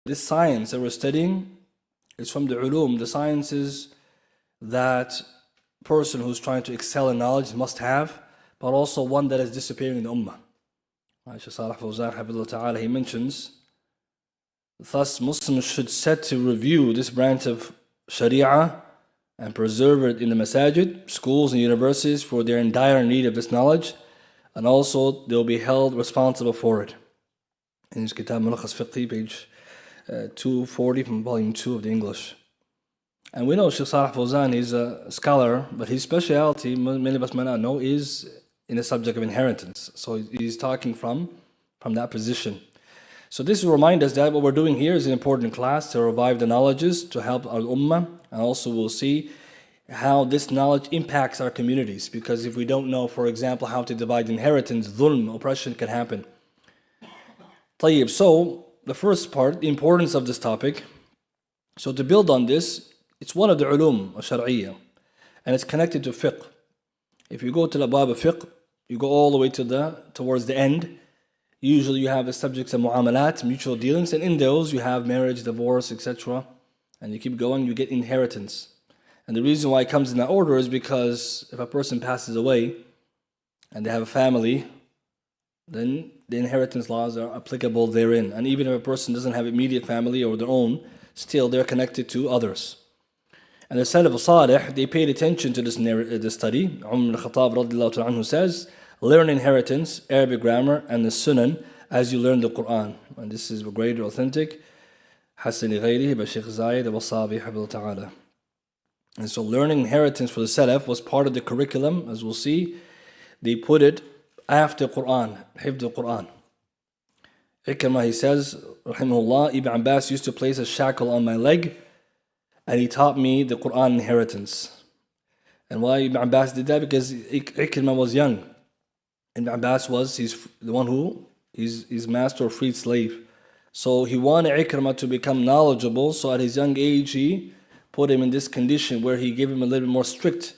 This science that we're studying is from the ulum, the sciences that a person who's trying to excel in knowledge must have, but also one that is disappearing in the ummah. Shaykh Salih Fawzan, Hafidhullah Ta'ala, he mentions, thus Muslims should set to review this branch of Sharia and preserve it in the masajid, schools and universities, for they're in dire need of this knowledge, and also they'll be held responsible for it. In his Kitab Mulakhas Fiqhi, page 240 from volume 2 of the English. And we know Shaykh Salih Fawzan is a scholar, but his speciality, many of us may not know, is in the subject of inheritance. So he's talking from that position. So this will remind us that what we're doing here is an important class to revive the knowledges, to help our ummah, and also we'll see how this knowledge impacts our communities. Because if we don't know, for example, how to divide inheritance, dhulm, oppression can happen. طيب, so the first part, the importance of this topic. So to build on this, it's one of the ulum al-shar'iyya, and it's connected to fiqh. If you go to the bab of fiqh, you go all the way towards the end. Usually you have the subjects of muamalat, mutual dealings, and in those you have marriage, divorce, etc. And you keep going, you get inheritance. And the reason why it comes in that order is because if a person passes away and they have a family, then the inheritance laws are applicable therein. And even if a person doesn't have immediate family or their own, still they're connected to others. And the Salaf al-Salih, they paid attention to this study. Umar al-Khattab radiallahu anhu says, learn inheritance, Arabic grammar, and the Sunan as you learn the Quran. And this is great, authentic. Hassan al-Ghayri by Shaykh Zayed al-Wasabi, Hafidhullah Ta'ala. And so learning inheritance for the Salaf was part of the curriculum, as we'll see. They put it after Quran, Hifd al-Quran. Ikrama, he says, rahimahullah, Ibn Abbas used to place a shackle on my leg, and he taught me the Quran inheritance. And why Ibn Abbas did that? Because Ikrama was young. Ibn Abbas he's the one who is master or freed slave. So he wanted Ikrama to become knowledgeable, so at his young age he put him in this condition where he gave him a little bit more strict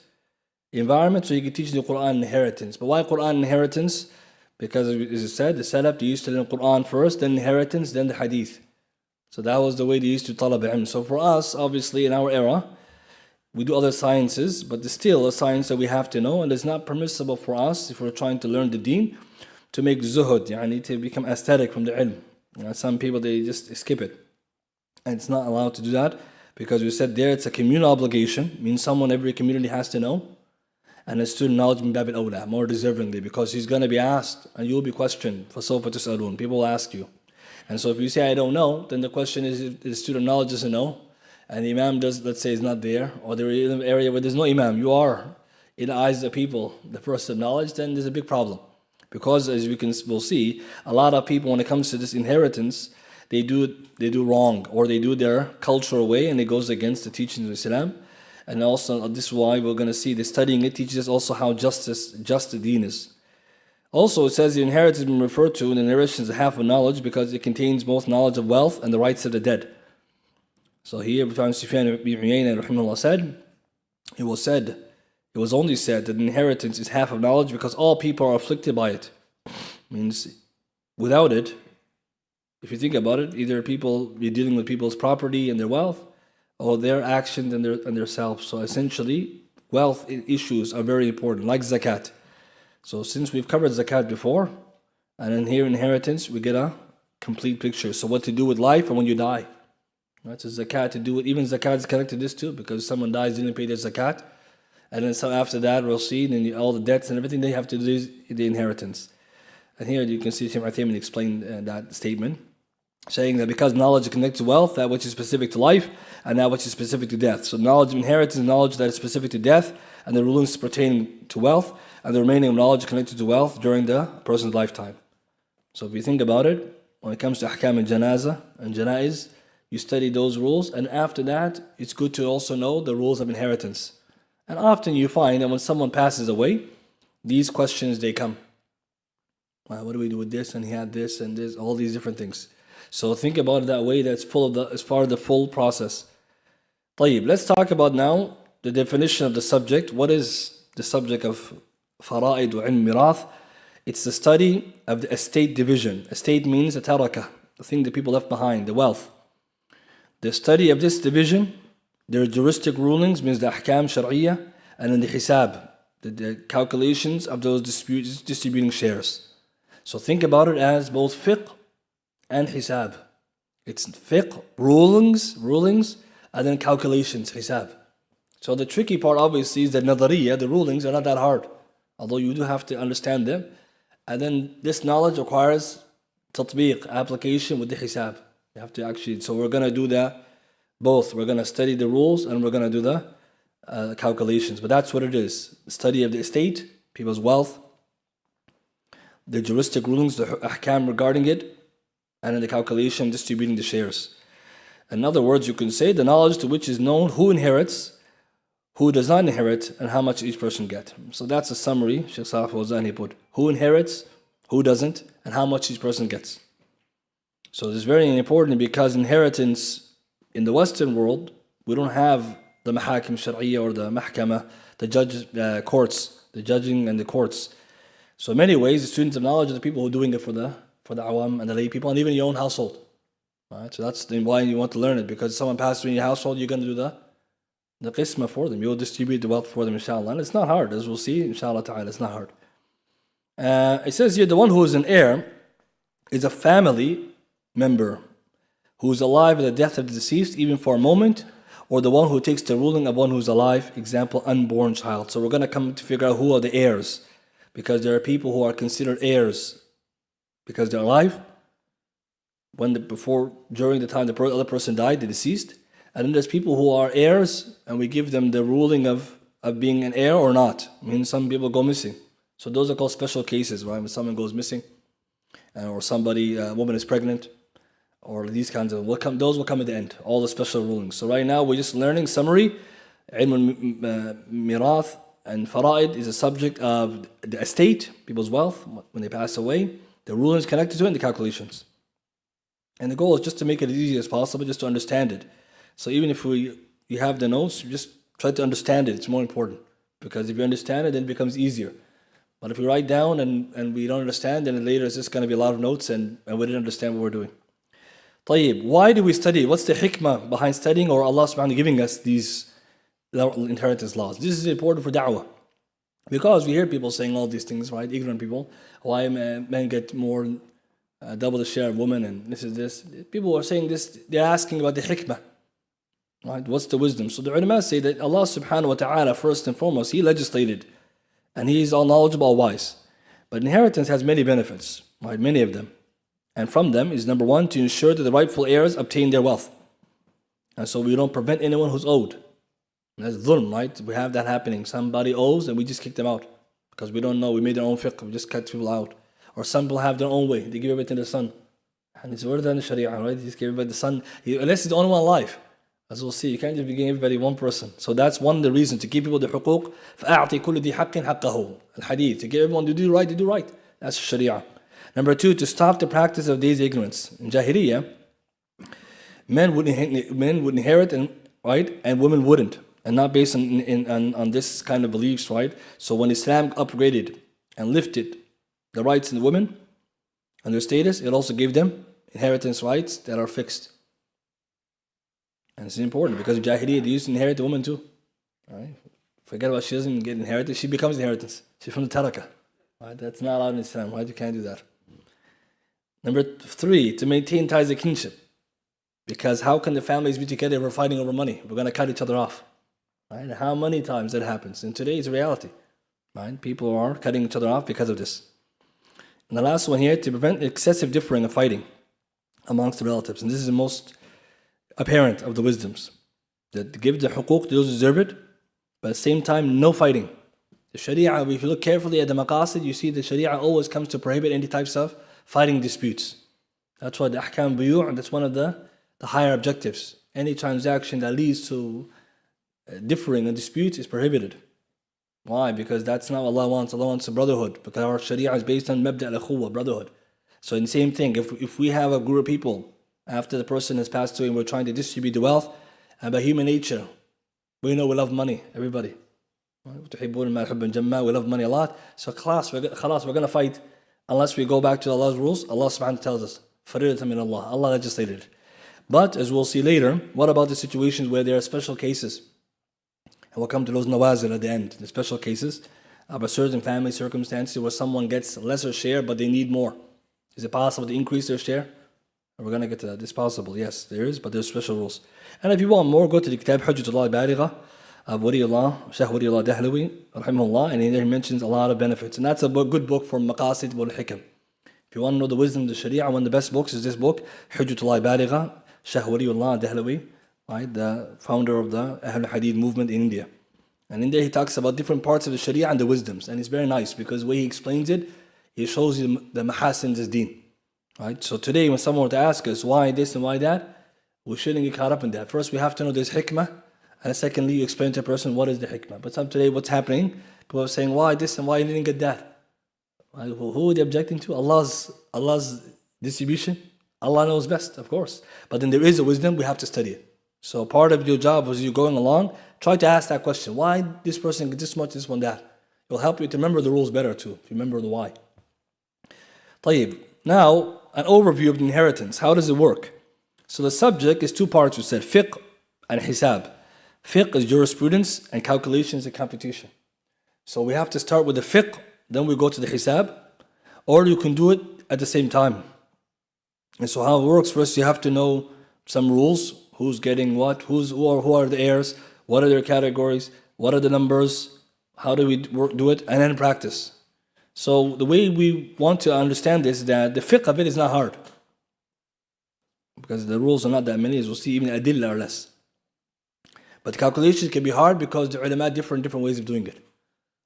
environment so he could teach the Quran inheritance. But why Quran inheritance? Because as I said, the Salaf, they used to learn Quran first, then inheritance, then the Hadith. So that was the way they used to talab ilm. So for us, obviously in our era, we do other sciences, but there's still a science that we have to know, and it's not permissible for us, if we're trying to learn the deen, to make zuhud, to become aesthetic from the ilm. Some people, they just skip it. And it's not allowed to do that, because we said there it's a communal obligation, means someone every community has to know. And a student knowledge min bab al-awla, more deservingly, because he's going to be asked and you'll be questioned. فَسَوْفَ تُسْأَلُونَ. People will ask you. And so if you say, I don't know, then the question is, if the student knowledge doesn't know, and the imam does, let's say, is not there, or they're in an area where there's no imam, you are, in the eyes of the people, the person of knowledge, then there's a big problem. Because as we'll see, a lot of people, when it comes to this inheritance, they do wrong, or they do their cultural way, and it goes against the teachings of Islam. And also, this is why we're going to see that studying it teaches us also how just the deen is. Also, it says the inheritance has been referred to in the narrations as half of knowledge because it contains both knowledge of wealth and the rights of the dead. So here, Sufyan ibn Uyayna rahimahullah said, it was only said that inheritance is half of knowledge because all people are afflicted by it. Means, without it, if you think about it, either you're dealing with people's property and their wealth, or their actions and their self. So essentially, wealth issues are very important, like zakat. So since we've covered zakat before, and in here inheritance, we get a complete picture. So what to do with life and when you die. Right? So zakat to do with, even zakat is connected to this too, because someone dies, didn't pay their zakat. And then so after that, we'll see, then all the debts and everything, they have to do the inheritance. And here you can see Shaykh Uthaymin explain that statement, saying that because knowledge is connected to wealth, that which is specific to life, and that which is specific to death. So knowledge of inheritance is knowledge that is specific to death, and the rulings pertaining to wealth, and the remaining of knowledge connected to wealth during the person's lifetime. So if you think about it, when it comes to ahkam al-janaza and janaiz, you study those rules, and after that, it's good to also know the rules of inheritance. And often you find that when someone passes away, these questions, they come. What do we do with this, and he had this, and this, all these different things. So think about it that way, that's as far as the full process. طيب, let's talk about now the definition of the subject. What is the subject of fara'id wa ilm mirath? It's the study of the estate division. Estate means a taraka, the thing that people left behind, the wealth. The study of this division, their juristic rulings, means the ahkam shar'iyya, and then the hisab, the calculations of those disputes, distributing shares. So think about it as both fiqh and hisab. It's fiqh, rulings, and then calculations, hisab. So the tricky part obviously is that nadariya, the rulings are not that hard, although you do have to understand them. And then this knowledge requires tatbiq, application with the hisab. You have to actually, so we're going to do that both. We're going to study the rules and we're going to do the calculations. But that's what it is. Study of the estate, people's wealth, the juristic rulings, the ahkam regarding it, and then the calculation distributing the shares. In other words, you can say the knowledge to which is known who inherits, who does not inherit, and how much each person gets. So that's a summary. Shaykh Salih Fawzan, he put who inherits, who doesn't, and how much each person gets. So this is very important because inheritance in the Western world, we don't have the mahakim shar'iyya or the mahkama, the judge courts, the judging and the courts. So in many ways, the students of knowledge are the people who are doing it for the awam and the lay people, and even your own household. Right? So that's why you want to learn it, because someone passed through in your household, you're going to do the qisma for them. You'll distribute the wealth for them, inshallah. And it's not hard, as we'll see, inshallah ta'ala, it's not hard. It says here, the one who is an heir is a family member who is alive at the death of the deceased, even for a moment, or the one who takes the ruling of one who is alive, example, unborn child. So we're going to come to figure out who are the heirs, because there are people who are considered heirs because they're alive, during the time the other person died, the deceased. And then there's people who are heirs, and we give them the ruling of being an heir or not. I mean, some people go missing. So those are called special cases, right? When someone goes missing, or a woman is pregnant, or these kinds of, those will come at the end, all the special rulings. So right now we're just learning summary. Ilm al-mirath and fara'id is a subject of the estate, people's wealth, when they pass away, the rulings connected to it, and the calculations. And the goal is just to make it as easy as possible, just to understand it. So even if you have the notes, just try to understand it. It's more important, because if you understand it, then it becomes easier. But if we write down and we don't understand, then later it's just going to be a lot of notes and we didn't understand what we're doing. طيب, why do we study? What's the hikmah behind studying, or Allah subhanahu wa ta'ala giving us these inheritance laws? This is important for da'wah. Because we hear people saying all these things, right? Ignorant people. Why men get more, double the share of women, and this. People are saying this, they're asking about the hikmah. Right? What's the wisdom? So the ulama say that Allah subhanahu wa ta'ala, first and foremost, He legislated, and He is all knowledgeable, all wise. But inheritance has many benefits, right? Many of them. And from them is number one, to ensure that the rightful heirs obtain their wealth. And so we don't prevent anyone who's owed. And that's dhulm, right? We have that happening. Somebody owes and we just kick them out because we don't know. We made our own fiqh. We just cut people out. Or some people have their own way. They give everything to the son. And it's worse than the sharia, right? They just give everybody the son. Unless he's the only one alive. As we'll see, you can't just be giving everybody one person. So that's one of the reasons to give people the huquq. فَأَعْطِ كُلُّ ذِي حَقٍّ حَقَّهُ. Al-hadith. To give everyone to do right, they do right. That's sharia. Number two, to stop the practice of day's ignorance. In Jahiliyyah, men would inherit, and women wouldn't. And not based on this kind of beliefs, right? So when Islam upgraded and lifted the rights of the women and their status, it also gave them inheritance rights that are fixed. And it's important because in Jahiliyyah they used to inherit the woman too. Right? Forget about, she doesn't get inherited, she becomes inheritance. She's from the taraka. Right? That's not allowed in Islam, right? You can't do that. Number three, to maintain ties of kinship. Because how can the families be together if we're fighting over money? We're going to cut each other off. Right? How many times that happens? And today it's a reality. Right? People are cutting each other off because of this. And the last one here, to prevent excessive differing of fighting amongst the relatives. And this is the most apparent of the wisdoms. That to give the huquq to those who deserve it, but at the same time, no fighting. The Sharia, if you look carefully at the maqasid, you see the Sharia always comes to prohibit any types of fighting disputes. That's why the ahkam buyu', that's one of the higher objectives. Any transaction that leads to differing and disputes is prohibited. Why? Because that's not what Allah wants. Allah wants a brotherhood. Because our Sharia is based on mabda' al-akhuwa, brotherhood. So in the same thing, if we have a group of people after the person has passed away and we're trying to distribute the wealth, and by human nature, we know we love money, everybody. We love money a lot. So we're going to fight unless we go back to Allah's rules. Allah subhanahu wa ta'ala tells us, فَرِيضَةً مِنَ اللَّهِ. Allah legislated. But as we'll see later, what about the situations where there are special cases? And we'll come to those nawazil at the end, the special cases of a certain family circumstance where someone gets lesser share but they need more. Is it possible to increase their share? We're going to get to that. It's possible, yes, there is, but there's special rules. And if you want more, go to the Kitab Hujjatullah Baligha of Waliullah, Shaykh Waliullah Dahlawi, rahimahullah, and he mentions a lot of benefits. And that's a good book for Maqasid wal Hikam. If you want to know the wisdom of the Sharia, one of the best books is this book, Hujjatullah Baligha, Shaykh Waliullah Dahlawi, right, the founder of the Ahl Hadith movement in India. And in there he talks about different parts of the Sharia and the wisdoms. And it's very nice because the way he explains it, he shows you the mahasins as deen. Right? So today when someone were to ask us why this and why that, we shouldn't get caught up in that. First we have to know there's hikmah, and secondly you explain to a person what is the hikmah. But today what's happening, people are saying why this and why you didn't get that. Right? Well, who are they objecting to? Allah's distribution. Allah knows best, of course. But then there is a wisdom, we have to study it. So part of your job as you're going along, try to ask that question. Why this person gets this much, this one that? It will help you to remember the rules better too, if you remember the why. طيب. Now, an overview of the inheritance. How does it work? So the subject is two parts, we said, fiqh and hisab. Fiqh is jurisprudence and calculations and computation. So we have to start with the fiqh, then we go to the hisab, or you can do it at the same time. And so how it works, first you have to know some rules, who's getting what, who are the heirs, what are their categories, what are the numbers, how do we do it, and then practice. So the way we want to understand this is that the fiqh of it is not hard. Because the rules are not that many, as we'll see, even adillah are less. But the calculations can be hard because the ulama different ways of doing it.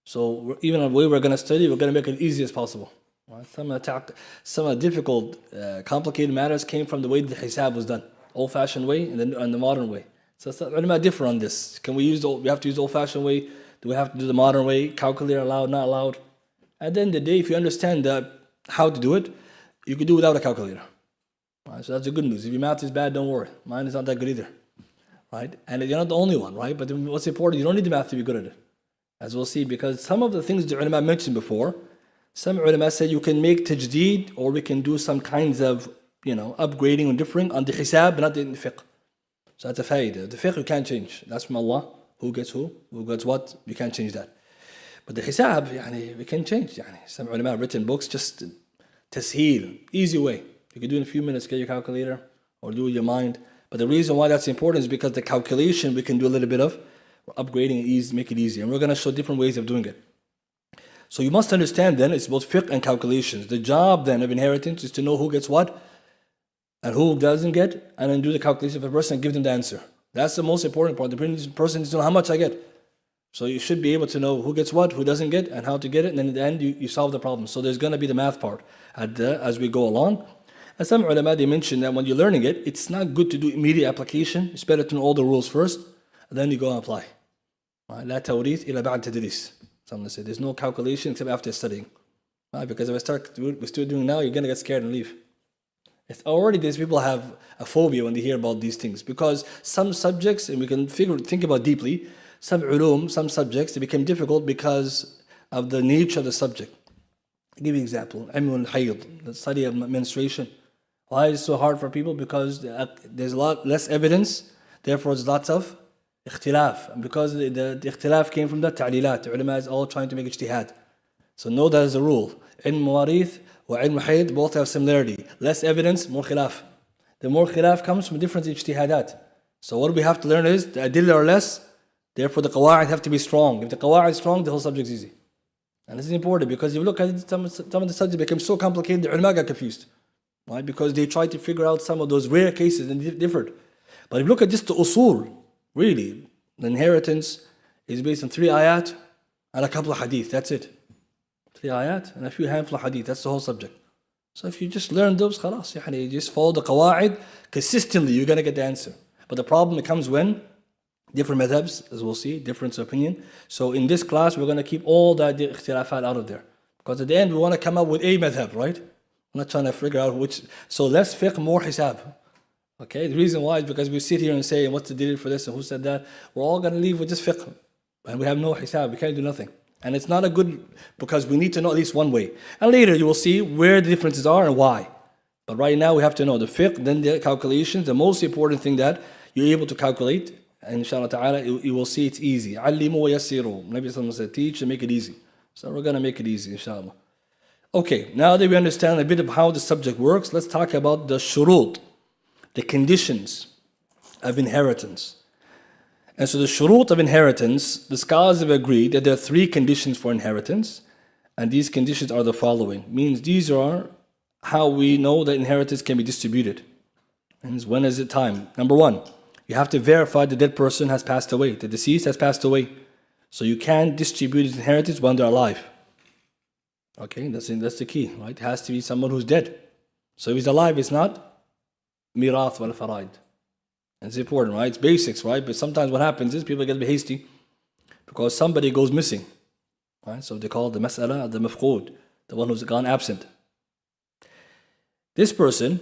So even the way we're going to study, we're going to make it as easy as possible. Right? Some of the difficult, complicated matters came from the way the hisab was done. Old-fashioned way and the modern way. So ulama differ on this. We have to use the old-fashioned way? Do we have to do the modern way? Calculate allowed, not allowed? At the end of the day, if you understand how to do it, you can do without a calculator. Right? So that's the good news. If your math is bad, don't worry. Mine is not that good either. Right? And you're not the only one, right? But what's important, you don't need the math to be good at it. As we'll see, because some of the things the ulama mentioned before, some ulama said you can make tajdeed, or we can do some kinds of upgrading or differing on the hisab, but not in the fiqh. So that's a faidah. The fiqh you can't change. That's from Allah. Who gets what, you can't change that. But the hisab, we can change. Some ulama have written books, just tasheel, easy way. You can do it in a few minutes, get your calculator, or do it with your mind. But the reason why that's important is because the calculation we can do a little bit of, upgrading it, make it easy. And we're going to show different ways of doing it. So you must understand then, it's both fiqh and calculations. The job then of inheritance is to know who gets what, and who doesn't get, and then do the calculation of a person and give them the answer. That's the most important part. The person needs to know how much I get. So you should be able to know who gets what, who doesn't get, and how to get it, and then in the end you solve the problem. So there's going to be the math part as we go along. And some ulama, they mention that when you're learning it, it's not good to do immediate application. It's better to know all the rules first, and then you go and apply. لا توريث إلا بعد تدريس. Someone said there's no calculation except after studying. Because if we're still doing now, you're going to get scared and leave. It's already these people have a phobia when they hear about these things, because some subjects, and we can think about deeply, some ulum, some subjects, they become difficult because of the nature of the subject. I'll give you an example. Ilm al-hayd, the study of menstruation. Why is it so hard for people? Because there's a lot less evidence, therefore there's lots of ikhtilaf. And because the ikhtilaf came from the ta'lilat, the ulama is all trying to make ijtihad. So know that as a rule. Ilm mawarith wa ilm hayd both have similarity. Less evidence, more khilaf. The more khilaf comes from different ijtihadat. So what we have to learn is the adillah are less, therefore the qawa'id have to be strong. If the qawa'id is strong, the whole subject is easy. And this is important because if you look at it, some of the subjects became so complicated, the ulama got confused. Right? Because they tried to figure out some of those rare cases and differed. But if you look at just the usul, really, the inheritance is based on 3 ayat and a couple of hadith. That's it. 3 ayat and a few handful of hadith. That's the whole subject. So if you just learn those, khalas, you just follow the qawa'id consistently, you're going to get the answer. But the problem comes when different madhabs, as we'll see, difference of opinion. So in this class, we're going to keep all the ikhtilafat out of there. Because at the end, we want to come up with a madhab, right? I'm not trying to figure out which. So less fiqh, more hisab. Okay, the reason why is because we sit here and say, what's the deal for this and who said that? We're all going to leave with just fiqh. And we have no hisab, we can't do nothing. And it's not a good, because we need to know at least one way. And later you will see where the differences are and why. But right now we have to know the fiqh, then the calculations. The most important thing that you're able to calculate, and inshallah ta'ala, you will see it's easy. Allimu wa yassiru. Nabi sallallahu alayhi wa sallam said, teach and make it easy. So we're going to make it easy, inshallah. Okay, now that we understand a bit of how the subject works, let's talk about the shurut, the conditions of inheritance. And so the shurut of inheritance, the scholars have agreed that there are 3 conditions for inheritance, and these conditions are the following. Means these are how we know that inheritance can be distributed. And when is it time? Number 1, you have to verify the dead person has passed away, the deceased has passed away. So you can't distribute his inheritance when they're alive. Okay, that's the key, right? It has to be someone who's dead. So if he's alive, it's not mirath wal faraid. It's important, right? It's basics, right? But sometimes what happens is people get a bit hasty because somebody goes missing, right? So they call the mas'ala the mafqood, the one who's gone absent. This person,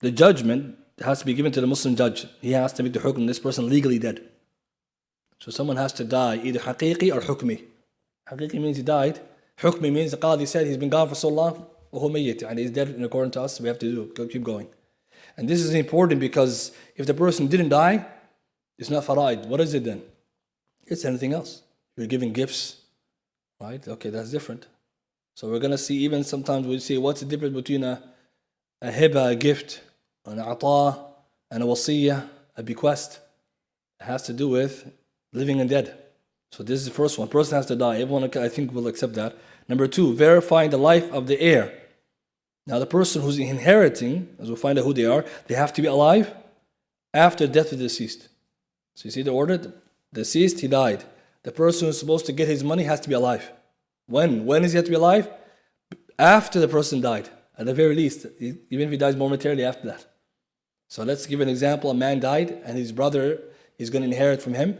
the judgment has to be given to the Muslim judge. He has to make the hukm, this person legally dead. So someone has to die, either haqiqi or hukmi. Haqiqi means he died. Hukmi means the Qadi said he's been gone for so long, and he's dead in accordance to us, we have to keep going. And this is important because if the person didn't die, it's not faraid. What is it then? It's anything else. You're giving gifts, right? Okay, that's different. So we're going to see, even sometimes we see what's the difference between a hiba, a gift, an ata, and a wasiyah, a bequest. It has to do with living and dead. So this is the first one. Person has to die. Everyone, I think, will accept that. Number 2, verifying the life of the heir. Now the person who's inheriting, as we'll find out who they are, they have to be alive after death of the deceased. So you see the order? The deceased, he died. The person who's supposed to get his money has to be alive. When? When is he have to be alive? After the person died. At the very least, even if he dies momentarily after that. So let's give an example. A man died and his brother is going to inherit from him.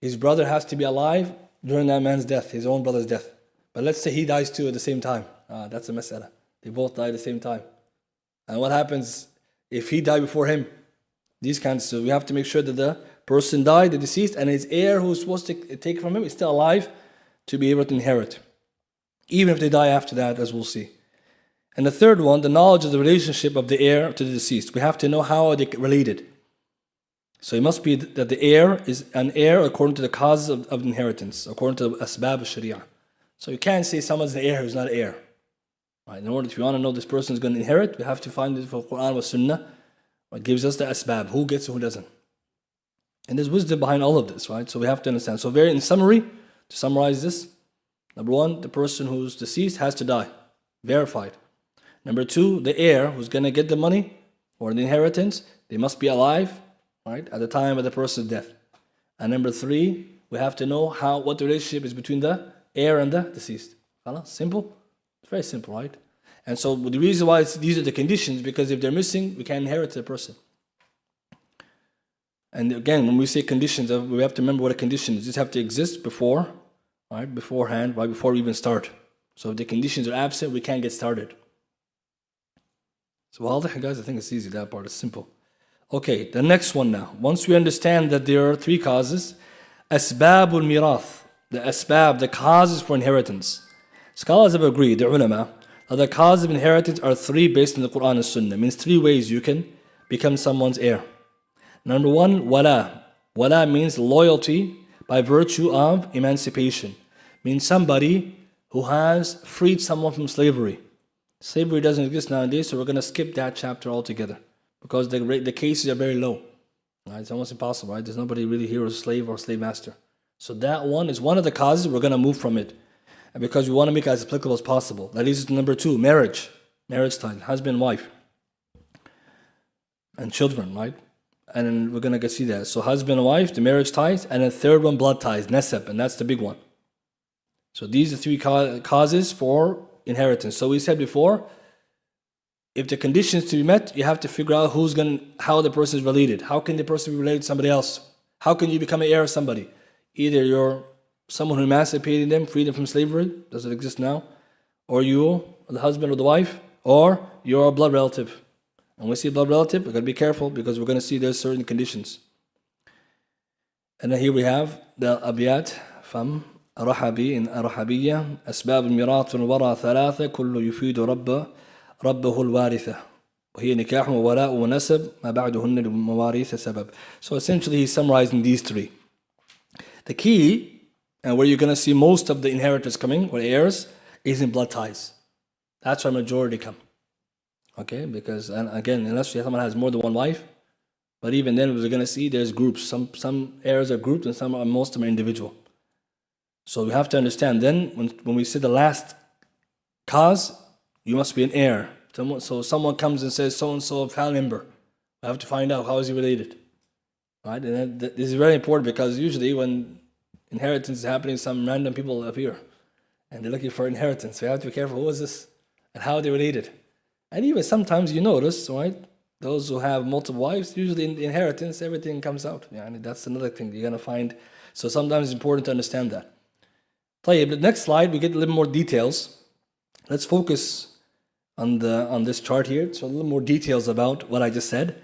His brother has to be alive during that man's death, his own brother's death. But let's say he dies too at the same time. That's a mas'ala. They both die at the same time. And what happens if he died before him? These kinds. So we have to make sure that the person died, the deceased, and his heir who's supposed to take from him is still alive to be able to inherit. Even if they die after that, as we'll see. And the third one, the knowledge of the relationship of the heir to the deceased. We have to know how are they related. So it must be that the heir is an heir according to the causes of inheritance, according to the asbab of sharia. So you can't say someone's the heir who's not an heir. Right? In order, if you want to know this person is going to inherit, we have to find it from Quran or Sunnah. What gives us the asbab, who gets and who doesn't. And there's wisdom behind all of this, right? So we have to understand. So very in summary, to summarize this, number 1, the person who's deceased has to die, verified. Number 2, the heir who's going to get the money or the inheritance, they must be alive, right, at the time of the person's death. And number 3, we have to know what the relationship is between the heir and the deceased. Simple? It's very simple, right? And so the reason why these are the conditions, because if they're missing, we can't inherit the person. And again, when we say conditions, we have to remember what a condition is. These have to exist before, right, beforehand, right before we even start. So if the conditions are absent, we can't get started. So well, guys, I think it's easy. That part is simple. Okay, the next one now. Once we understand that there are 3 causes, asbabul mirath, the asbab, the causes for inheritance. Scholars have agreed, the ulama, that the causes of inheritance are 3 based on the Quran and Sunnah. It means 3 ways you can become someone's heir. Number 1, wala. Wala means loyalty by virtue of emancipation. Means somebody who has freed someone from slavery. Slavery doesn't exist nowadays, so we're going to skip that chapter altogether because the cases are very low. Right? It's almost impossible, right? There's nobody really here who's a slave or slave master. So that one is one of the causes. We're going to move from it. And because we want to make it as applicable as possible. That leads us to number 2, marriage. Marriage ties, husband, wife. And children, right? And then we're going to see that. So husband and wife, the marriage ties. And then third one, blood ties, nasab. And that's the big one. So these are 3 causes for inheritance. So we said before, if the conditions to be met, you have to figure out how the person is related. How can the person be related to somebody else? How can you become an heir of somebody? Either you're someone who emancipated them, freed them from slavery, does it exist now? Or you, the husband or the wife, or you're a blood relative. And when we see blood relative, we're going to be careful because we're going to see there's certain conditions. And then here we have the abiyat from رحبي in الرحبية أسباب الميراث والورى 3 كل يفيد ربه الوارثة. وهي نكاح وولاء ونسب ما بعدهن لمواريث سبب. So essentially he's summarizing these three. The key, and where you're going to see most of the inheritors coming, or heirs, is in blood ties. That's where majority come. Okay, because, and again, unless someone has more than one wife, but even then, we're going to see there's groups. Some heirs are grouped, and most of them are individual. So we have to understand then, when we say the last cause, you must be an heir. So someone comes and says, so-and-so a family member. We have to find out how is he related. Right? And this is very important, because usually when inheritance is happening, some random people appear. And they're looking for inheritance. So you have to be careful, who is this? And how are they related? And even sometimes you notice, right? Those who have multiple wives, usually in the inheritance, everything comes out. Yeah, that's another thing you're going to find. So sometimes it's important to understand that. طيب, the next slide, we get a little more details. Let's focus on this chart here. So a little more details about what I just said.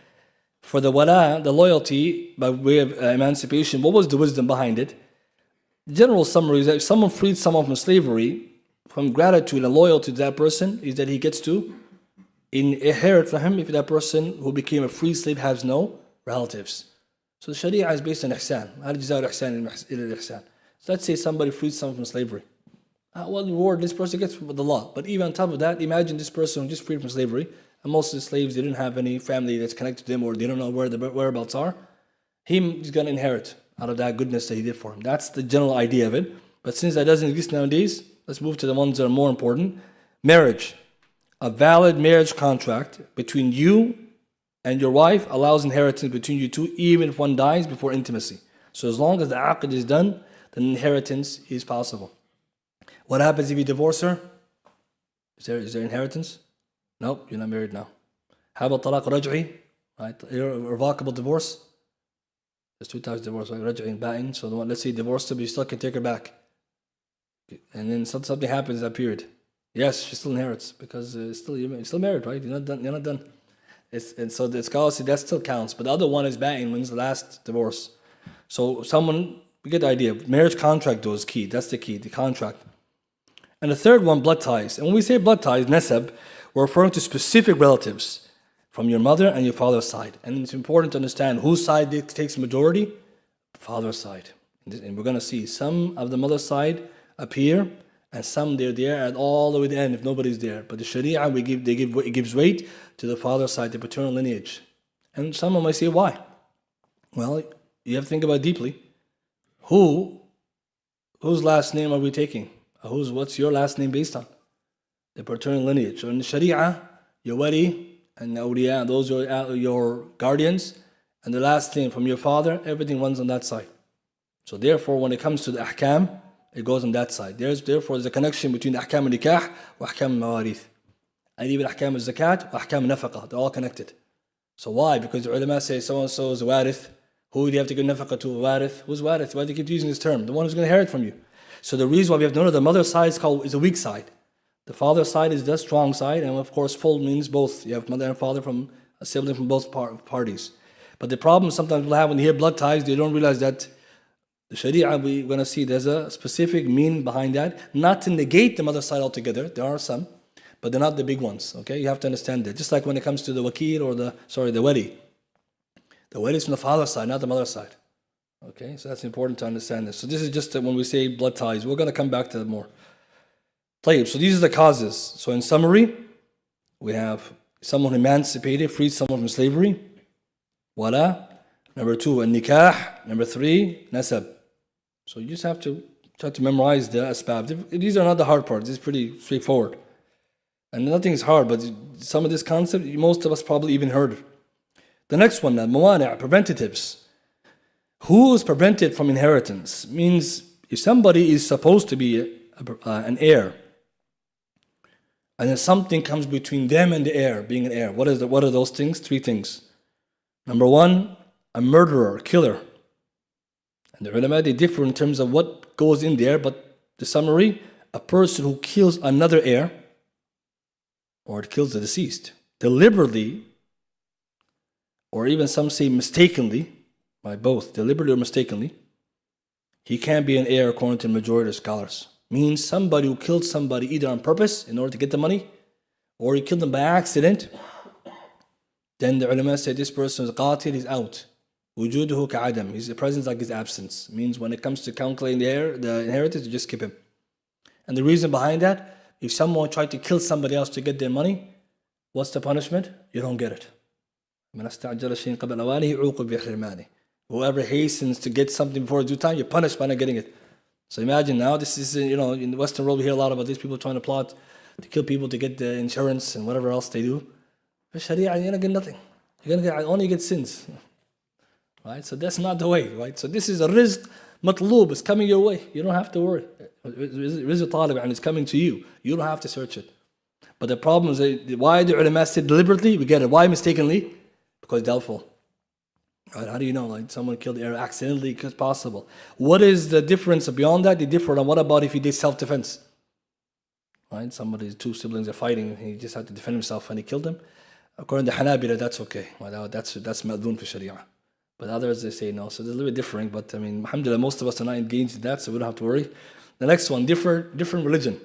For the wala, the loyalty by way of emancipation, what was the wisdom behind it? The general summary is that if someone freed someone from slavery, from gratitude and loyalty to that person, is that he gets to inherit from him if that person who became a free slave has no relatives. So the Sharia is based on ihsan. هل جزاء الإحسان إلا الإحسان. So let's say somebody frees someone from slavery. What reward this person gets from the law. But even on top of that, imagine this person who just freed from slavery, and most of the slaves, they didn't have any family that's connected to them, or they don't know where the whereabouts are. He's going to inherit out of that goodness that he did for him. That's the general idea of it. But since that doesn't exist nowadays, let's move to the ones that are more important. Marriage. A valid marriage contract between you and your wife allows inheritance between you two, even if one dies before intimacy. So as long as the aqd is done, then inheritance is possible. What happens if you divorce her? Is there inheritance? Nope, you're not married now. How about talaq raj'i? Right? Irrevocable divorce? There's two types of divorce, like raj'i and ba'in. So let's say divorced her, but you still can take her back. And then something happens in that period. Yes, she still inherits, because you're still married, right? You're not done. And so the scholars say that still counts. But the other one is ba'in, when's the last divorce. So we get the idea. Marriage contract though is key. That's the key, the contract. And the third one, blood ties. And when we say blood ties, nasab, we're referring to specific relatives from your mother and your father's side. And it's important to understand whose side takes majority. Father's side. And we're going to see some of the mother's side appear, and some they're there at all the way to the end if nobody's there. But the Sharia, it gives weight to the father's side, the paternal lineage. And someone might say, why? Well, you have to think about it deeply. Whose last name are we taking? What's your last name based on? The paternal lineage. So in the Sharia, your wali and awliya, those are your guardians, and the last name from your father, everything runs on that side. So therefore, when it comes to the ahkam, it goes on that side. Therefore, there's a connection between the ahkam al-nikah wa ahkam al-mawarith. And even ahkam al-zakat wa ahkam al-nafaqah. They're all connected. So why? Because the ulama say so-and-so is a warith. Who do you have to give nafaqah to? Warith. Who's warith? Why do you keep using this term? The one who's going to inherit from you. So the reason why we have to know the mother's side is a weak side. The father's side is the strong side, and of course full means both. You have mother and father from a sibling from both parties. But the problem sometimes we'll have when you hear blood ties, they don't realize that the Sharia, we're going to see there's a specific meaning behind that. Not to negate the mother's side altogether, there are some, but they're not the big ones. Okay, you have to understand that. Just like when it comes to the wakil or the wali. The wali is from the father's side, not the mother's side. Okay, so that's important to understand this. So this is just when we say blood ties. We're going to come back to that more. طيب, so these are the causes. So in summary, we have someone emancipated, freed someone from slavery. Wala. Number 2, nikah. Number 3, nasab. So you just have to try to memorize the asbab. These are not the hard parts. It's pretty straightforward. And nothing is hard, but some of this concept, most of us probably even heard it. The next one, mawani', preventatives. Who is prevented from inheritance? Means if somebody is supposed to be an heir, and then something comes between them and the heir, being an heir. What are those things? 3 things. Number 1, a murderer, killer. And the ulama, they differ in terms of what goes in there, but the summary, a person who kills another heir, or it kills the deceased, deliberately, or even some say mistakenly, by both, deliberately or mistakenly, he can't be an heir according to the majority of scholars. Means somebody who killed somebody either on purpose in order to get the money, or he killed them by accident, then the ulama say this person is qatil, is out. Wujuduhu ka'adam. His presence like his absence. Means when it comes to calculating the inheritance, you just skip him. And the reason behind that, if someone tried to kill somebody else to get their money, what's the punishment? You don't get it. Whoever hastens to get something before due time, you're punished by not getting it. So imagine now, this is, in the Western world, we hear a lot about these people trying to plot to kill people to get the insurance and whatever else they do. For Sharia, you're going to get nothing. You're going to only get sins. Right? So that's not the way, right? So this is a rizq matloob, it's coming your way. You don't have to worry. Rizq talib, and it's coming to you. You don't have to search it. But the problem is, why the ulama said deliberately? We get it. Why mistakenly? Because doubtful. Right? How do you know? Like someone killed the heir accidentally, because possible. What is the difference beyond that? The difference. And what about if he did self-defense? Right? Somebody's two siblings are fighting, he just had to defend himself and he killed them. According to Hanabila, that's okay. Well, that's ma'dhun for Sharia. But others, they say no. So it's a little bit different. But I mean, alhamdulillah, most of us are not engaged in that, so we don't have to worry. The next one, different religion.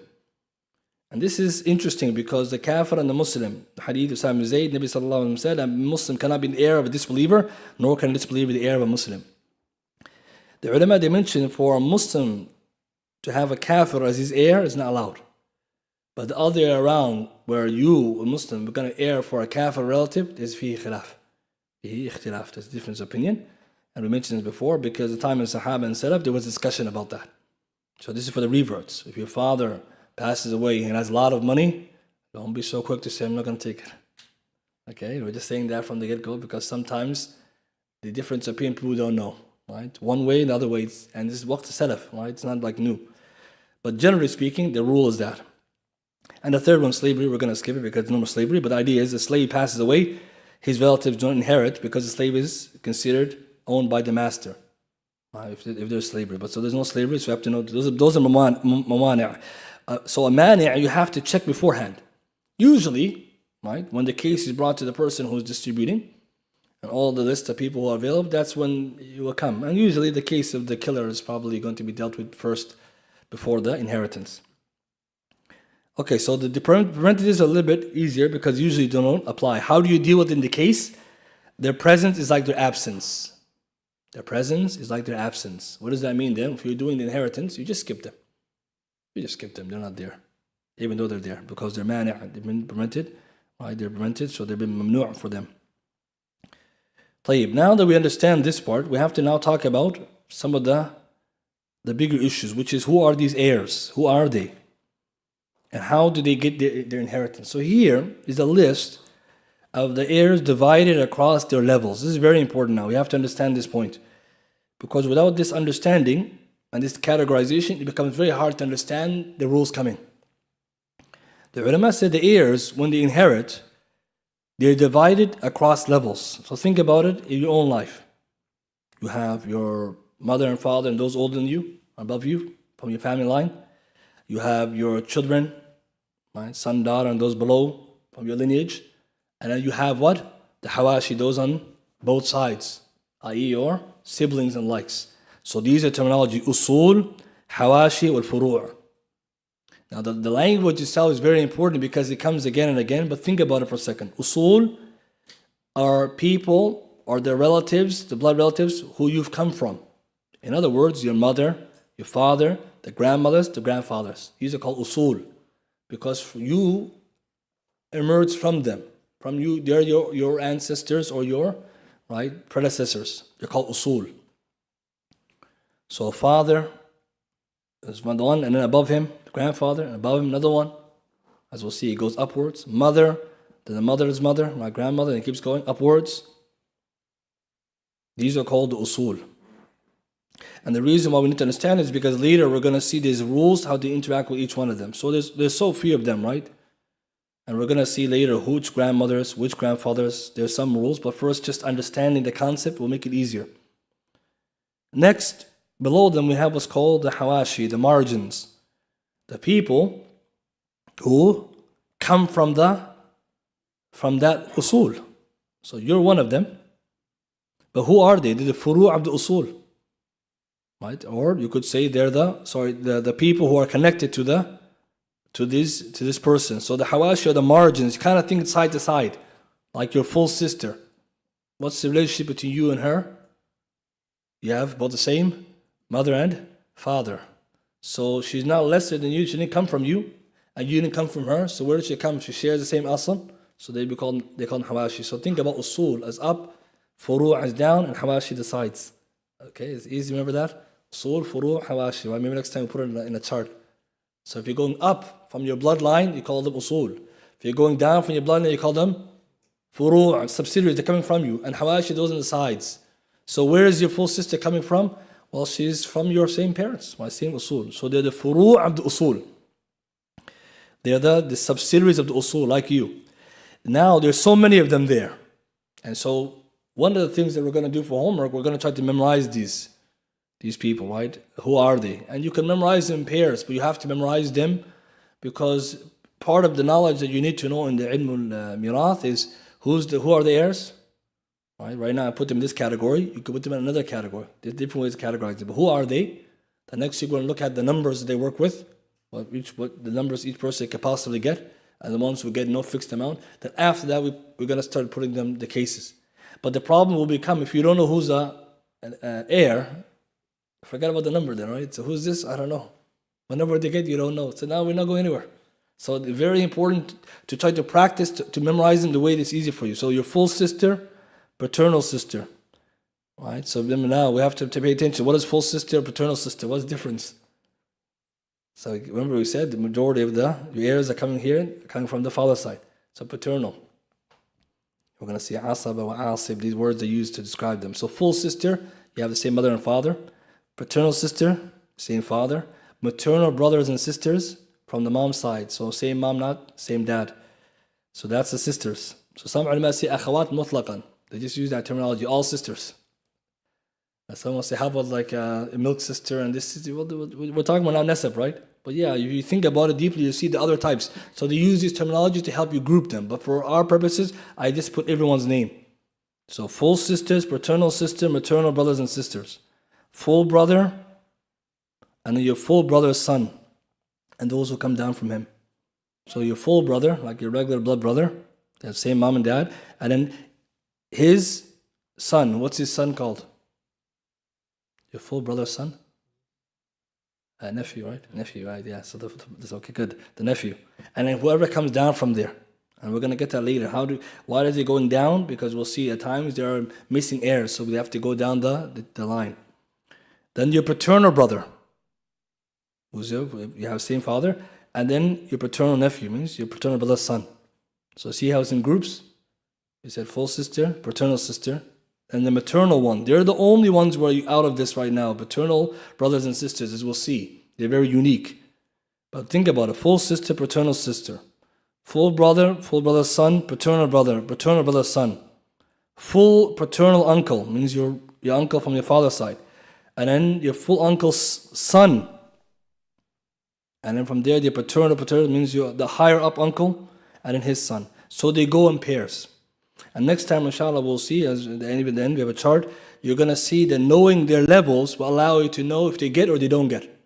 And this is interesting because the kafir and the Muslim, the hadith of Usama Zayd, Nabi sallallahu alayhi wa sallam said, a Muslim cannot be the heir of a disbeliever, nor can a disbeliever be the heir of a Muslim. The ulama, they mentioned for a Muslim to have a kafir as his heir is not allowed. But the other way around, where you, a Muslim, are going to heir for a kafir relative, there's fihi khilaf. Fihi ikhtilaf, there's a difference of opinion. And we mentioned this before, because the time of Sahaba and Salaf, there was discussion about that. So this is for the reverts. If your father passes away and has a lot of money, don't be so quick to say, I'm not going to take it. Okay, we're just saying that from the get-go, because sometimes the difference of opinion people don't know. Right? One way, the other way, and this is waqt salaf, right? It's not like new. But generally speaking, the rule is that. And the third one, slavery, we're going to skip it because it's no more slavery, but the idea is the slave passes away, his relatives don't inherit because the slave is considered owned by the master. If there's slavery. But so there's no slavery, so you have to know, those are mawani'. So a mani', you have to check beforehand. Usually, right, when the case is brought to the person who's distributing, and all the list of people who are available, that's when you will come. And usually the case of the killer is probably going to be dealt with first before the inheritance. Okay, so the parentheses are a little bit easier because usually they don't apply. How do you deal with in the case? Their presence is like their absence. Their presence is like their absence. What does that mean then? If you're doing the inheritance, you just skip them. You just skip them. They're not there. Even though they're there. Because they're mani'. They've been prevented. Right? They're prevented, so they've been mamnu' for them. طيب, now that we understand this part, we have to now talk about some of the bigger issues, which is who are these heirs? Who are they? And how do they get their inheritance? So here is a list of the heirs divided across their levels. This is very important now. We have to understand this point. Because without this understanding and this categorization, it becomes very hard to understand the rules coming. The ulama said the heirs, when they inherit, they're divided across levels. So think about it in your own life. You have your mother and father and those older than you, above you, from your family line. You have your children, right? Son, daughter, and those below from your lineage. And then you have what? The hawashi, those on both sides, i.e. your siblings and likes. So these are terminology, usul, hawashi, wal furu'. Now the language itself is very important because it comes again and again, but think about it for a second. Usul are people or their relatives, the blood relatives, who you've come from. In other words, your mother, your father, the grandmothers, the grandfathers. These are called usul because you emerged from them. From you, they're your ancestors or your predecessors. They're called usul. So a father is one, and then above him, the grandfather, and above him another one. As we'll see, it goes upwards. Mother, then the mother's mother, my grandmother, and it keeps going upwards. These are called the usul. And the reason why we need to understand is because later we're going to see these rules, how they interact with each one of them. So there's so few of them, right? And we're going to see later which grandmothers, which grandfathers. There's some rules, but first just understanding the concept will make it easier. Next, below them we have what's called the hawashi, the margins. The people who come from that usul. So you're one of them. But who are they? They're the furu' of the usul. Right? Or you could say they're the people who are connected to this person. So the hawashi are the margins. You kind of think side to side. Like your full sister. What's the relationship between you and her? You have both the same mother and father. So she's not lesser than you. She didn't come from you, and you didn't come from her. So where did she come? She shares the same asl. So they call them hawashi. So think about usul as up, furu' as down, and hawashi the sides. Okay, it's easy. Remember that? Usul, furu', hawashi. Right? Maybe next time we put it in a chart. So if you're going up from your bloodline, you call them usul. If you're going down from your bloodline, you call them furu', subsidiaries. They're coming from you, and hawashi, those on the sides. So where is your full sister coming from? Well, she's from your same parents, my same usul. So they're the furu' of the usul. They're the subsidiaries of the usul, like you. Now, there's so many of them there. And so, one of the things that we're going to do for homework, we're going to try to memorize these people, right? Who are they? And you can memorize them in pairs, but you have to memorize them because part of the knowledge that you need to know in the ilm al-mirath is who are the heirs? Right now, I put them in this category. You could put them in another category. There's different ways to categorize them. But who are they? The next you're going to look at the numbers that they work with, what the numbers each person could possibly get, and the ones who get no fixed amount. Then after that, we're going to start putting them the cases. But the problem will become if you don't know who's an heir, forget about the number then, right? So who's this? I don't know. What number they get, you don't know. So now we're not going anywhere. So it's very important to try to practice to memorize them the way that's easy for you. So your full sister, paternal sister, right? So now we have to pay attention. What is full sister, paternal sister? What's the difference? So remember we said the majority of your heirs are coming from the father's side. So paternal. We're going to see asaba wa asib. These words are used to describe them. So full sister, you have the same mother and father. Paternal sister, same father. Maternal brothers and sisters from the mom's side. So same mom, not same dad. So that's the sisters. So some ulama say akhawat mutlaqan. They just use that terminology, all sisters. Someone say, how about like a milk sister and this sister? Well, we're talking about now nasab, right? But yeah, if you think about it deeply, you see the other types. So they use this terminology to help you group them. But for our purposes, I just put everyone's name. So full sisters, paternal sister, maternal brothers and sisters. Full brother, and then your full brother's son, and those who come down from him. So your full brother, like your regular blood brother, they have the same mom and dad, and then his son, what's his son called? Your full brother's son? Nephew, right? Nephew, right? Yeah, so that's okay, good. The nephew. And then whoever comes down from there. And we're going to get that later. Why is it going down? Because we'll see at times there are missing heirs, so we have to go down the line. Then your paternal brother. You have the same father. And then your paternal nephew means your paternal brother's son. So see how it's in groups? We said full sister, paternal sister, and the maternal one. They're the only ones where you're out of this right now. Paternal brothers and sisters, as we'll see. They're very unique. But think about it. Full sister, paternal sister. Full brother's son, paternal brother's son. Full paternal uncle means your uncle from your father's side. And then your full uncle's son. And then from there, the paternal means the higher up uncle, and then his son. So they go in pairs. And next time, inshallah, we'll see, as at the end we have a chart, you're going to see that knowing their levels will allow you to know if they get or they don't get.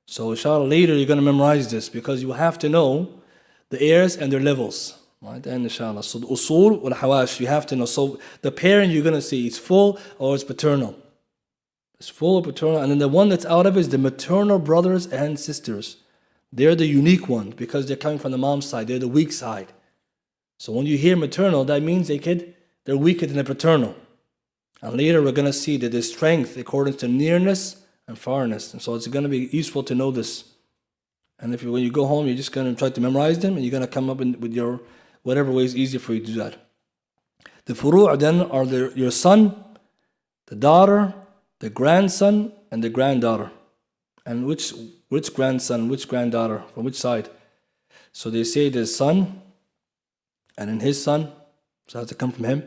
So inshallah, later you're going to memorize this because you have to know the heirs and their levels. Right? And inshallah. So the usul wal hawash, you have to know. So the parent you're going to see is full or it's paternal. It's full or paternal. And then the one that's out of it is the maternal brothers and sisters. They're the unique one because they're coming from the mom's side. They're the weak side. So when you hear maternal, that means they're weaker than the paternal. And later we're going to see that there's strength according to nearness and farness. And so it's going to be useful to know this. And when you go home, you're just going to try to memorize them and you're going to come up with your whatever way is easier for you to do that. The furu' then are your son, the daughter, the grandson, and the granddaughter. And which grandson, which granddaughter, from which side? So they say the son, and then his son, so it has to come from him.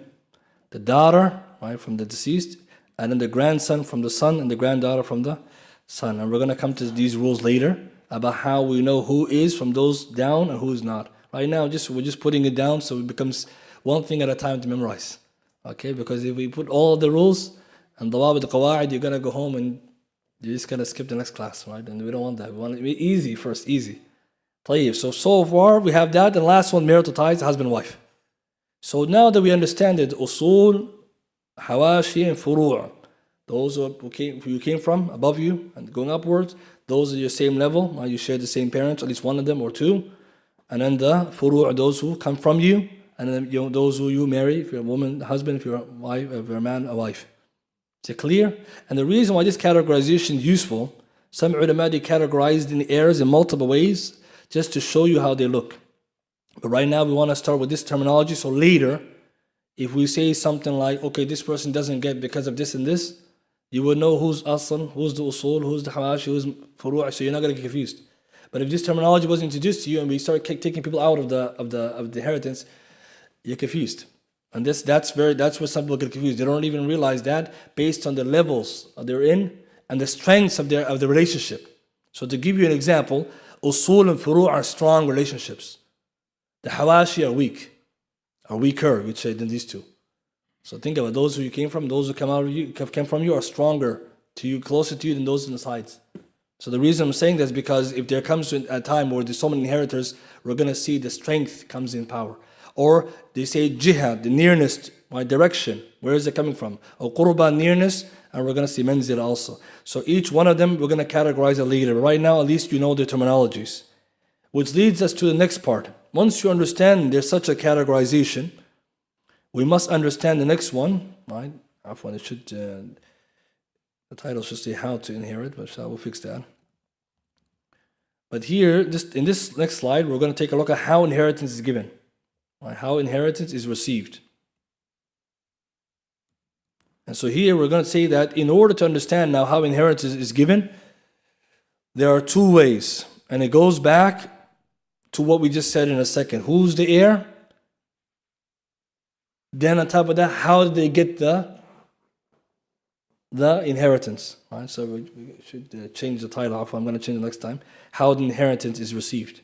The daughter, right, from the deceased, and then the grandson from the son, and the granddaughter from the son. And we're going to come to these rules later about how we know who is from those down and who is not. Right now, we're just putting it down so it becomes one thing at a time to memorize. Okay, because if we put all of the rules and dawabit qawaid, you're going to go home and you're just going to skip the next class, right? And we don't want that. We want it to be easy first, easy. So far we have that. And the last one, marital ties, husband and wife. So now that we understand it, usul, hawashi, and furu', those who came from above you and going upwards, those are your same level, right? You share the same parents, at least one of them or two. And then the furu' are those who come from you, and then those who you marry, if you're a woman, husband, if you're a wife, if you're a man, a wife. Is it clear? And the reason why this categorization is useful, some ulama they categorized in errors in multiple ways, just to show you how they look. But right now we want to start with this terminology, so later, if we say something like, okay, this person doesn't get because of this and this, you will know who's aslan, who's the usul, who's the hawashi, who's furu', so you're not going to get confused. But if this terminology wasn't introduced to you and we start taking people out of the inheritance, you're confused. And that's where some people get confused. They don't even realize that based on the levels they're in and the strengths of the relationship. So to give you an example, usul and furu' are strong relationships. The hawashi are weaker, we'd say, than these two. So think about those who you came from, those who came from you are stronger to you, closer to you than those on the sides. So the reason I'm saying this is because if there comes a time where there's so many inheritors, we're going to see the strength comes in power. Or they say jihad, the nearness, my direction. Where is it coming from? Or qurba, nearness, and we're going to see manzil also. So each one of them, we're going to categorize it later. But right now, at least you know the terminologies. Which leads us to the next part. Once you understand there's such a categorization, we must understand the next one, right? It should, the title should say how to inherit, but we'll fix that. But here, in this next slide, we're going to take a look at how inheritance is given, right? How inheritance is received. And so here we're going to say that in order to understand now how inheritance is given, there are two ways. And it goes back to what we just said in a second. Who's the heir? Then on top of that, how did they get the inheritance? Right? So we should change the title. I'm going to change it next time. How the inheritance is received.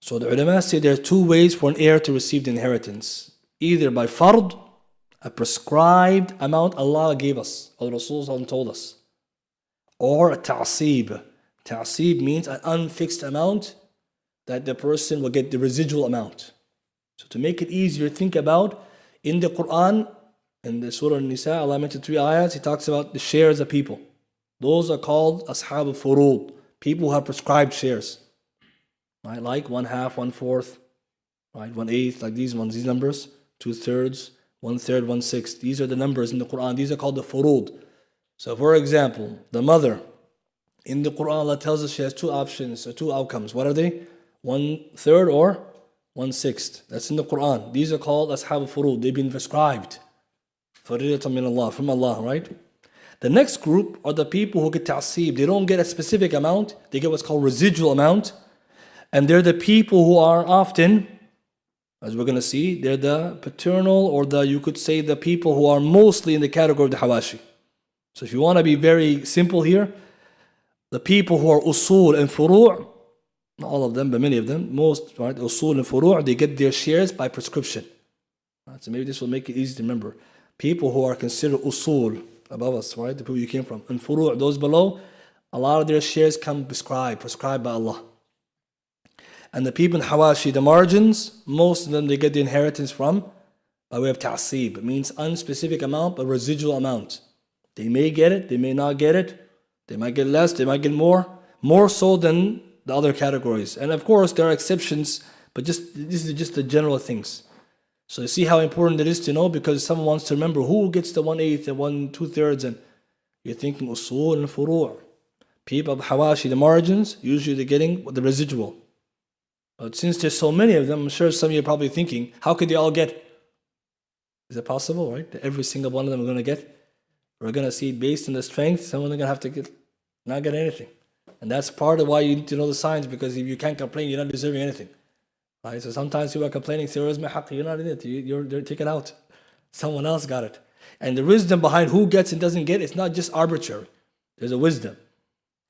So the ulama say there are two ways for an heir to receive the inheritance. Either by fard, a prescribed amount Allah gave us, or Rasul told us. Or a ta'asib. Ta'asib means an unfixed amount that the person will get the residual amount. So to make it easier, think about in the Quran, in the Surah An-Nisa, Allah mentioned 3 ayats, He talks about the shares of people. Those are called ashab al-furud, people who have prescribed shares. Right? Like 1/2, 1/4, right? 1/8, like these numbers, 2/3, 1/3, 1/6. These are the numbers in the Quran. These are called the furud. So for example, the mother, in the Quran, Allah tells us she has 2 options, or 2 outcomes. What are they? 1/3 or 1/6. That's in the Quran. These are called ashab al-furud. They've been prescribed. Faridatan min Allah, from Allah, right? The next group are the people who get ta'asib. They don't get a specific amount. They get what's called residual amount. And they're the people who are often, as we're going to see, they're the paternal, or you could say the people who are mostly in the category of the hawashi. So if you want to be very simple here, the people who are usul and furu', not all of them, but many of them, most, right, usul and furu', they get their shares by prescription. Right, so maybe this will make it easy to remember. People who are considered usul, above us, right, the people you came from, and furu', those below, a lot of their shares come prescribed by Allah. And the people in hawashi, the margins, most of them, they get the inheritance from by way of ta'asib. It means unspecific amount, but residual amount. They may get it, they may not get it. They might get less, they might get more so than the other categories. And of course, there are exceptions, but this is just the general things. So you see how important it is to know, because someone wants to remember who gets the 1/8 and 2/3, and you're thinking usul and furu'. People of hawashi, the margins, usually they're getting the residual. But since there's so many of them, I'm sure some of you are probably thinking, how could they all get? Is it possible, right? That every single one of them are going to get? We're going to see based on the strength, some of them are going to have to not get anything. And that's part of why you need to know the signs, because if you can't complain, you're not deserving anything. Right? So sometimes people are complaining, say, where's my haqq? You're not in it. You're taken out. Someone else got it. And the wisdom behind who gets and doesn't get, it's not just arbitrary. There's a wisdom.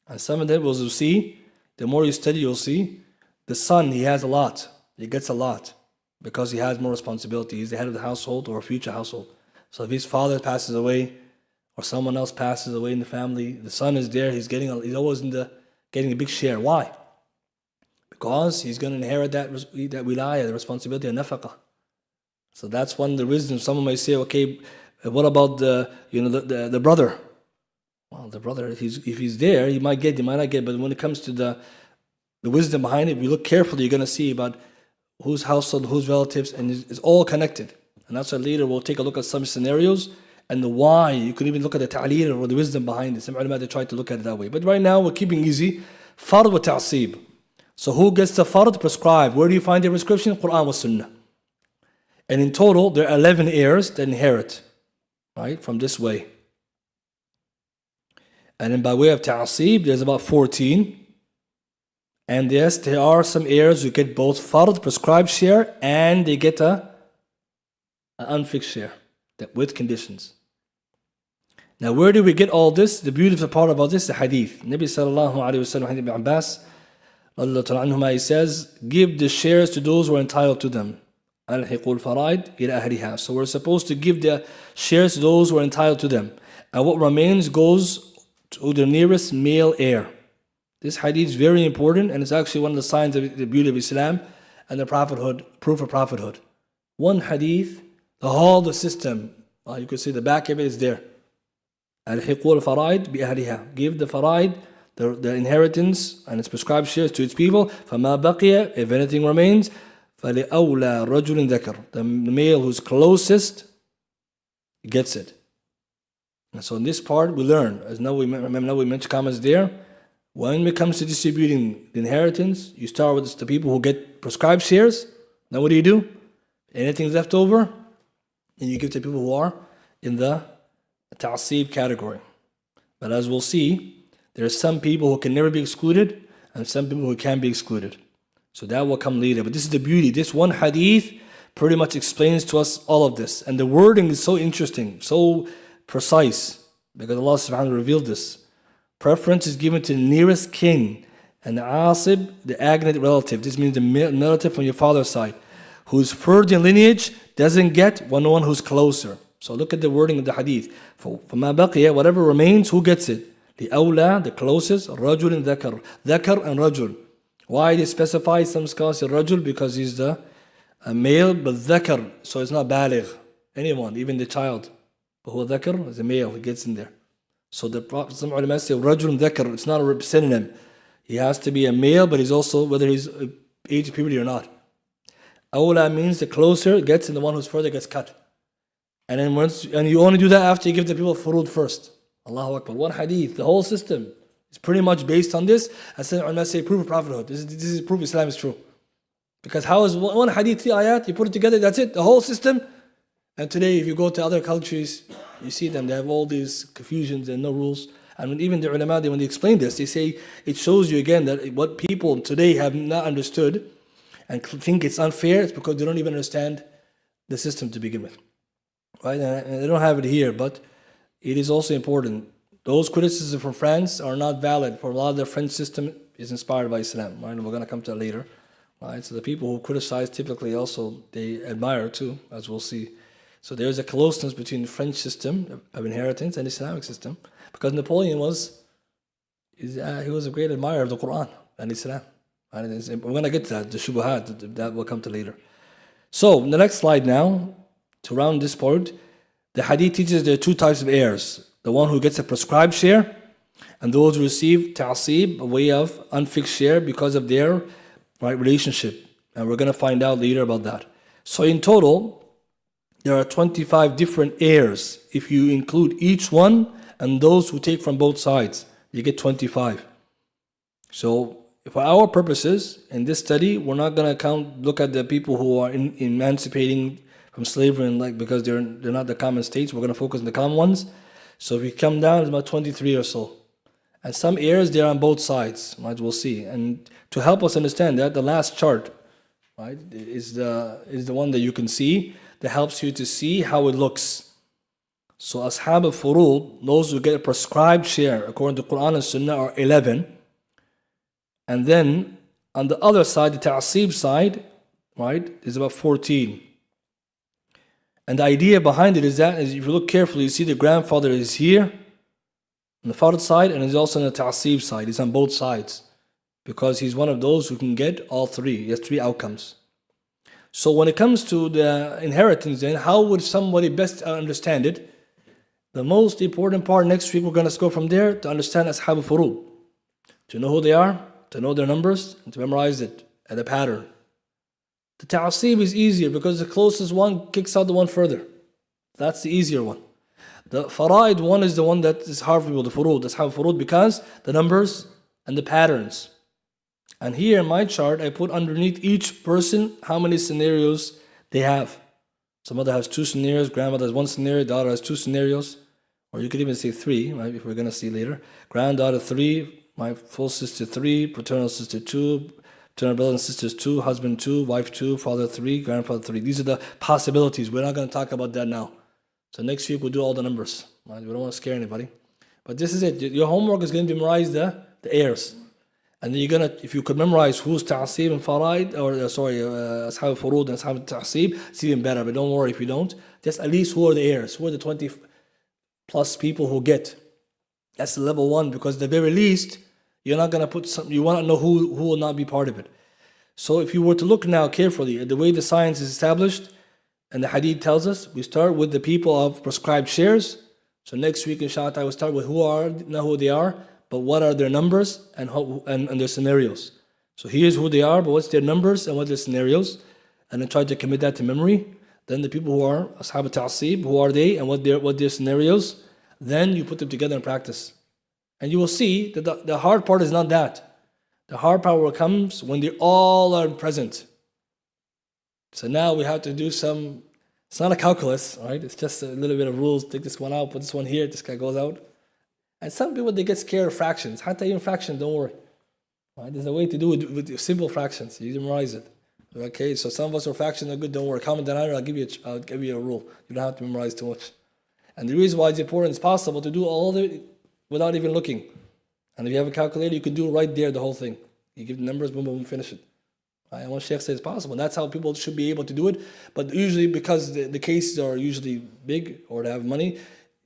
And some of them we'll see, the more you study, you'll see, the son, he has a lot. He gets a lot because he has more responsibility. He's the head of the household or a future household. So if his father passes away or someone else passes away in the family, the son is there. He's always getting a big share. Why? Because he's going to inherit that wilayah, the responsibility of nafaqah. So that's one of the wisdom. Someone may say, okay, what about the brother? Well, the brother, if he's there, he might get, he might not get. But when it comes to the wisdom behind it, if you look carefully, you're going to see about whose household, whose relatives, and it's all connected. And that's why later we'll take a look at some scenarios and the why. You could even look at the ta'aleer or the wisdom behind it. Some ulama, they try to look at it that way. But right now, we're keeping easy. Fard wa ta'asib. So who gets the fard prescribed? Where do you find the prescription? Quran wa sunnah. And in total, there are 11 heirs that inherit, right, from this way. And then by way of ta'asib, there's about 14. And yes, there are some heirs who get both fard, prescribed share, and they get an unfixed share with conditions. Now, where do we get all this? The beautiful part about this is the hadith. Nabi sallallahu alayhi wa sallam, Ibn Abbas, he says, give the shares to those who are entitled to them. Al-hiqul faraid ila ahliha. So we're supposed to give the shares to those who are entitled to them. And what remains goes to the nearest male heir. This hadith is very important, and it's actually one of the signs of the beauty of Islam and the prophethood, proof of prophethood. One hadith, the system, you could say the back of it is there. Al-hiqul faraid bi ahliha. Give the faraid, the inheritance and its prescribed shares to its people. فَمَا بَقِيَ. If anything remains, فَلِأَوْلَى رَجُلٍ ذَكَرٍ. The male who's closest gets it. And so in this part we learn, as now we mentioned comments there, when it comes to distributing the inheritance, you start with the people who get prescribed shares. Now what do? Anything's left over, and you give to people who are in the ta'asib category. But as we'll see, there are some people who can never be excluded, and some people who can be excluded. So that will come later. But this is the beauty. This one hadith pretty much explains to us all of this. And the wording is so interesting, so precise, because Allah subhanahu wa ta'ala revealed this. Preference is given to the nearest kin, and the asib, the agnate relative. This means the relative from your father's side, who's further in lineage doesn't get one who's closer. So look at the wording of the hadith. فَمَا بَقِيَ. Whatever remains, who gets it? The awla, the closest, rajul and dhakar. Dhakar and rajul. Why they specify some scholars say rajul? Because he's the male, but dhakar, so it's not baligh. Anyone, even the child. But who dhakar is a male, he gets in there. So the Prophet, some ulama say rajul dhakar, it's not a synonym. He has to be a male, but he's also, whether he's age of puberty or not. Awla means the closer gets, and the one who's further gets cut. And then and you only do that after you give the people furud first. Allahu Akbar. One hadith, the whole system is pretty much based on this. As some ulama say, proof of prophethood. This is proof Islam is true. Because how is one hadith, 3 ayat, you put it together, that's it, the whole system. And today, if you go to other countries, you see them, they have all these confusions and no rules. And even the ulama, when they explain this, they say it shows you again that what people today have not understood and think it's unfair, it's because they don't even understand the system to begin with. Right? And they don't have it here, but it is also important. Those criticisms from France are not valid, for a lot of the French system is inspired by Islam. Right? And we're going to come to that later. Right? So the people who criticize typically also, they admire too, as we'll see. So there's a closeness between the French system of inheritance and the Islamic system, because Napoleon he was a great admirer of the Quran and Islam. And we're going to get to that, the shubuhat, that will come to later. So the next slide now, to round this part, the hadith teaches there are 2 types of heirs. The one who gets a prescribed share, and those who receive ta'asib, a way of unfixed share because of their relationship. And we're going to find out later about that. So in total, there are 25 different heirs. If you include each one and those who take from both sides, you get 25. So for our purposes in this study, we're not going to look at the people who are emancipating from slavery and because they're not the common states. We're going to focus on the common ones. So if you come down, it's about 23 or so. And some heirs, they're on both sides, right? We'll see. And to help us understand that, the last chart, right, is the one that you can see, that helps you to see how it looks. So Ashab al-Furud, those who get a prescribed share according to Quran and Sunnah, are 11. And then on the other side, the ta'asib side, right, is about 14. And the idea behind it is that, if you look carefully, you see the grandfather is here on the fard side, and he's also on the ta'asib side. He's on both sides, because he's one of those who can get all 3. He has 3 outcomes. So when it comes to the inheritance, then how would somebody best understand it? The most important part next week, we're going to go from there to understand Ashab al-Furud. To know who they are, to know their numbers, and to memorize it at a pattern. The ta'asib is easier because the closest one kicks out the one further. That's the easier one. The fara'id one is the one that is hard for people, the furud. Ashab al-Furud, because the numbers and the patterns. And here in my chart, I put underneath each person how many scenarios they have. So mother has 2 scenarios, grandmother has 1 scenario, daughter has 2 scenarios. Or you could even say 3, right, if we're going to see later. Granddaughter 3, my full sister 3, paternal sister 2, paternal brothers and sisters 2, husband 2, wife 2, father 3, grandfather 3. These are the possibilities. We're not going to talk about that now. So next week we'll do all the numbers. Right? We don't want to scare anybody. But this is it. Your homework is going to memorize the heirs. And then you're going to, if you could memorize who's ta'asib and fara'id, or ashab al-furud and ashab al-ta'asib, it's even better. But don't worry if you don't. Just at least who are the heirs? Who are the 20 plus people who get? That's the level 1, because at the very least, you're not going to put some, you want to know who will not be part of it. So if you were to look now carefully at the way the science is established, and the hadith tells us, we start with the people of prescribed shares. So next week, inshallah, we'll start with not who they are, but what are their numbers and their scenarios. So here's who they are, but what's their numbers and what their scenarios, and then try to commit that to memory. Then the people who are ashab al-ta'asib, who are they and what their scenarios, then you put them together in practice. And you will see that the hard part is not that. The hard part comes when they all are present. So now we have to do some, it's not a calculus, right? It's just a little bit of rules. Take this one out, put this one here, this guy goes out. And some people, they get scared of fractions. Hatta even fractions, don't worry. Right? There's a way to do it with simple fractions. You memorize it. Okay, so some of us are fractions are good, don't worry. Common denominator, I'll give you a rule. You don't have to memorize too much. And the reason why it's important, it's possible to do all of it without even looking. And if you have a calculator, you can do right there the whole thing. You give the numbers, boom, boom, finish it. And one Sheikh says it's possible. That's how people should be able to do it. But usually, because the cases are usually big or they have money,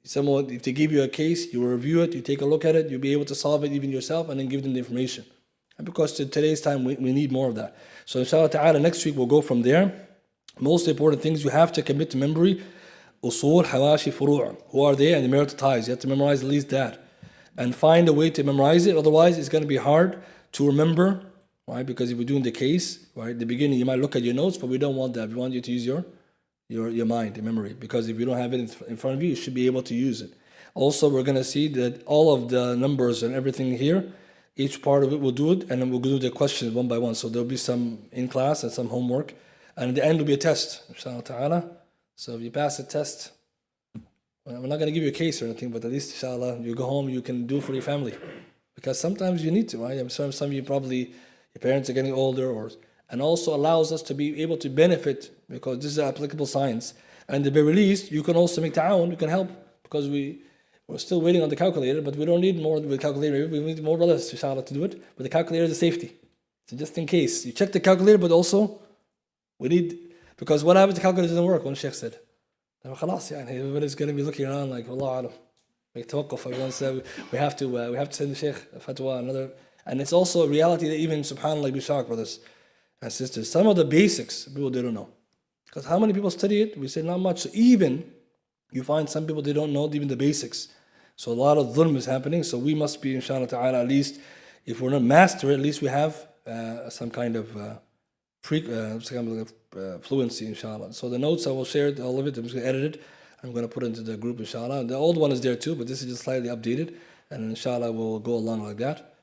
someone, if they give you a case, you review it, you take a look at it, you'll be able to solve it even yourself and then give them the information. And because today's time, we need more of that. So inshallah ta'ala, next week we'll go from there. Most important things you have to commit to memory. Usul, hawashi, furu'. Who are they? And the marital ties. You have to memorize at least that. And find a way to memorize it. Otherwise, it's going to be hard to remember. Right? Because if we're doing the case, right, at the beginning, you might look at your notes, but we don't want that. We want you to use your mind, your memory. Because if you don't have it in front of you, you should be able to use it. Also, we're going to see that all of the numbers and everything here, each part of it we'll do it, and then we'll do the questions one by one. So there'll be some in class and some homework. And at the end will be a test, inshallah ta'ala. So if you pass the test, we're not going to give you a case or anything, but at least, inshallah, you go home, you can do for your family. Because sometimes you need to, right? Some of you probably, your parents are getting older, and also allows us to be able to benefit, because this is applicable science. And at the very least, you can also make ta'awun, you can help, because we're still waiting on the calculator, but we don't need more with the calculator. We need more brothers, inshallah, to do it. But the calculator is a safety. So just in case. You check the calculator, but also we need, because what happens if the calculator doesn't work? One Sheikh said, everybody's going to be looking around like, Allah alam. Like tawakkuf, everyone said we have to send the Sheikh a fatwa, another. And it's also a reality that even, subhanAllah, be shocked, brothers and sisters. Some of the basics, people, they don't know. Because how many people study it? We say not much. So even, you find some people, they don't know even the basics. So a lot of dhulm is happening. So we must be, inshallah ta'ala, at least, if we're not master, at least we have some kind of fluency, inshallah. So the notes, I will share all of it. I'm just going to edit it. I'm going to put it into the group, inshallah. The old one is there too, but this is just slightly updated. And inshallah, we'll go along like that.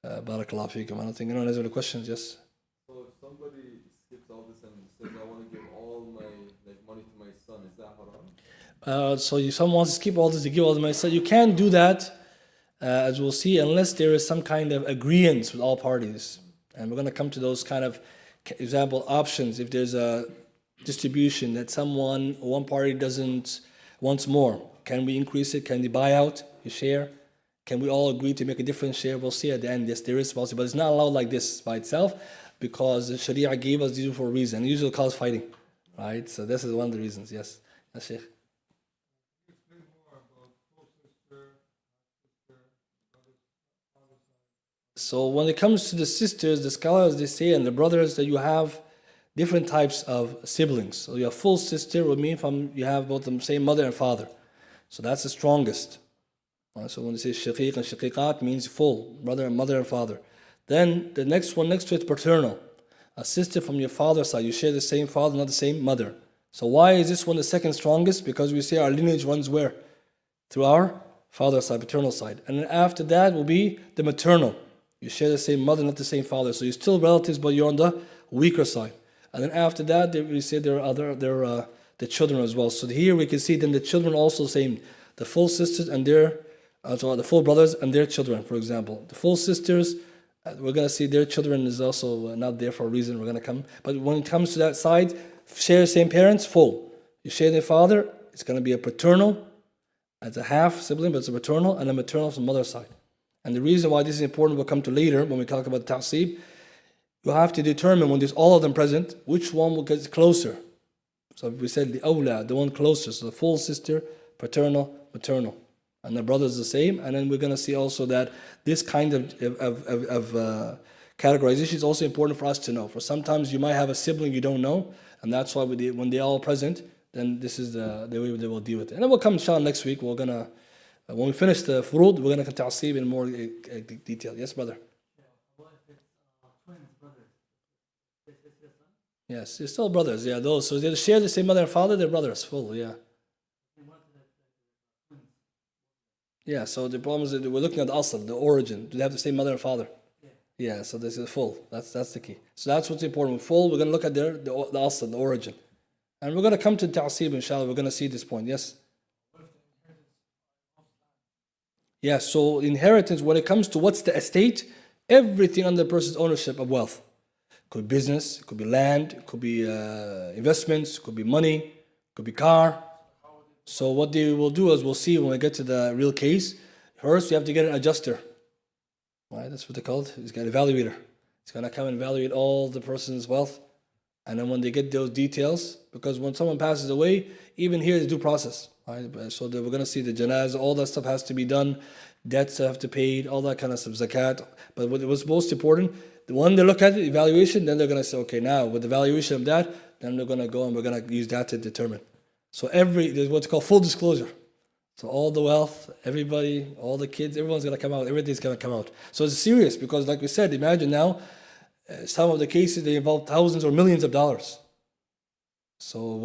Barakallah feekum. I don't think anyone has any questions. Yes? So if somebody skips all this and says, I want to give all my money to my son, is that haram? So if someone wants to skip all this to give all to my son, you can't do that, as we'll see, unless there is some kind of agreement with all parties. And we're going to come to those kind of example options. If there's a distribution that one party wants more, can we increase it? Can they buy out a share? Can we all agree to make a different share? We'll see at the end. Yes, there is possible, but it's not allowed like this by itself, because the Sharia gave us these for a reason. It usually causes fighting, right? So this is one of the reasons. Yes, Sheikh. So when it comes to the sisters, the scholars, they say, and the brothers that you have, different types of siblings. So you have full sister would mean you have both the same mother and father. So that's the strongest. So when you say shaqiq and shaqiqat means full, brother and mother and father. Then the next one next to it, paternal. A sister from your father's side. You share the same father, not the same mother. So why is this one the second strongest? Because we say our lineage runs where? Through our father's side, paternal side. And then after that will be the maternal. You share the same mother, not the same father. So you're still relatives, but you're on the weaker side. And then after that, we say there are the children as well. So here we can see then the children also same. The full sisters and the full brothers and their children, for example. The full sisters, we're going to see their children is also not there for a reason. We're going to come. But when it comes to that side, share the same parents, full. You share their father, it's going to be a paternal. It's a half sibling, but it's a paternal and a maternal from the mother's side. And the reason why this is important, we'll come to later when we talk about ta'asib. You have to determine when there's all of them present, which one will get closer. So we said the awla, the one closer. So the full sister, paternal, maternal. And the brothers the same. And then we're going to see also that this kind of categorization is also important for us to know. For sometimes you might have a sibling you don't know, and that's why when they're all present, then this is the way they will deal with it. And then we'll come inshallah next week. We're going to, when we finish the furud, we're going to come to ta'asib in more detail. Yes, brother? Yes, they're still brothers, yeah, those. So they share the same mother and father, they're brothers, full, yeah. Yeah, so the problem is that we're looking at the asl, the origin. Do they have the same mother and father? Yeah, so this is full. That's the key. So that's what's important. With full, we're going to look at the asl, the origin. And we're going to come to ta'asib, inshallah. We're going to see this point, yes? Yeah, so inheritance, when it comes to what's the estate, everything under the person's ownership of wealth. Could be business, it could be land, it could be investments, it could be money, it could be car. So what they will do is we'll see when we get to the real case. First, you have to get an adjuster. Right, that's what they call it. He's got an evaluator. He's going to come and evaluate all the person's wealth. And then when they get those details, because when someone passes away, even here is due process. Right? So we're going to see the janazah, all that stuff has to be done. Debts have to be paid, all that kind of stuff, zakat. But what was most important, the one they look at, the evaluation, then they're going to say, okay, now with the evaluation of that, then they're going to go and we're going to use that to determine. So there's what's called full disclosure. So all the wealth, everybody, all the kids, everyone's going to come out. Everything's going to come out. So it's serious because, like we said, imagine now, some of the cases, they involve thousands or millions of dollars. So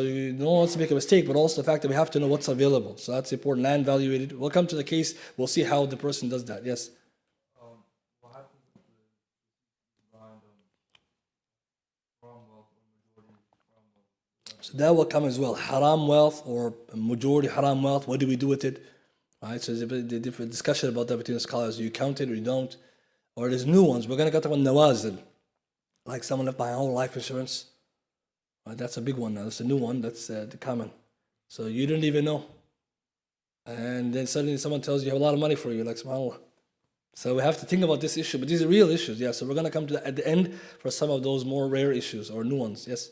you don't want to make a mistake, but also the fact that we have to know what's available. So that's important. Land valuated. We'll come to the case. We'll see how the person does that. Yes. What happens with the blind haram wealth or majority haram wealth? So that will come as well. Haram wealth or majority haram wealth. What do we do with it? Right. So there's a different discussion about that between the scholars. Do you count it or you don't? Or there's new ones. We're going to get to one nawazil, like someone left behind whole life insurance. Right, that's a big one now. That's a new one. That's the common. So you didn't even know. And then suddenly someone tells you have a lot of money for you, like subhanAllah. So we have to think about this issue. But these are real issues, yeah. So we're going to come to that at the end for some of those more rare issues or new ones, yes.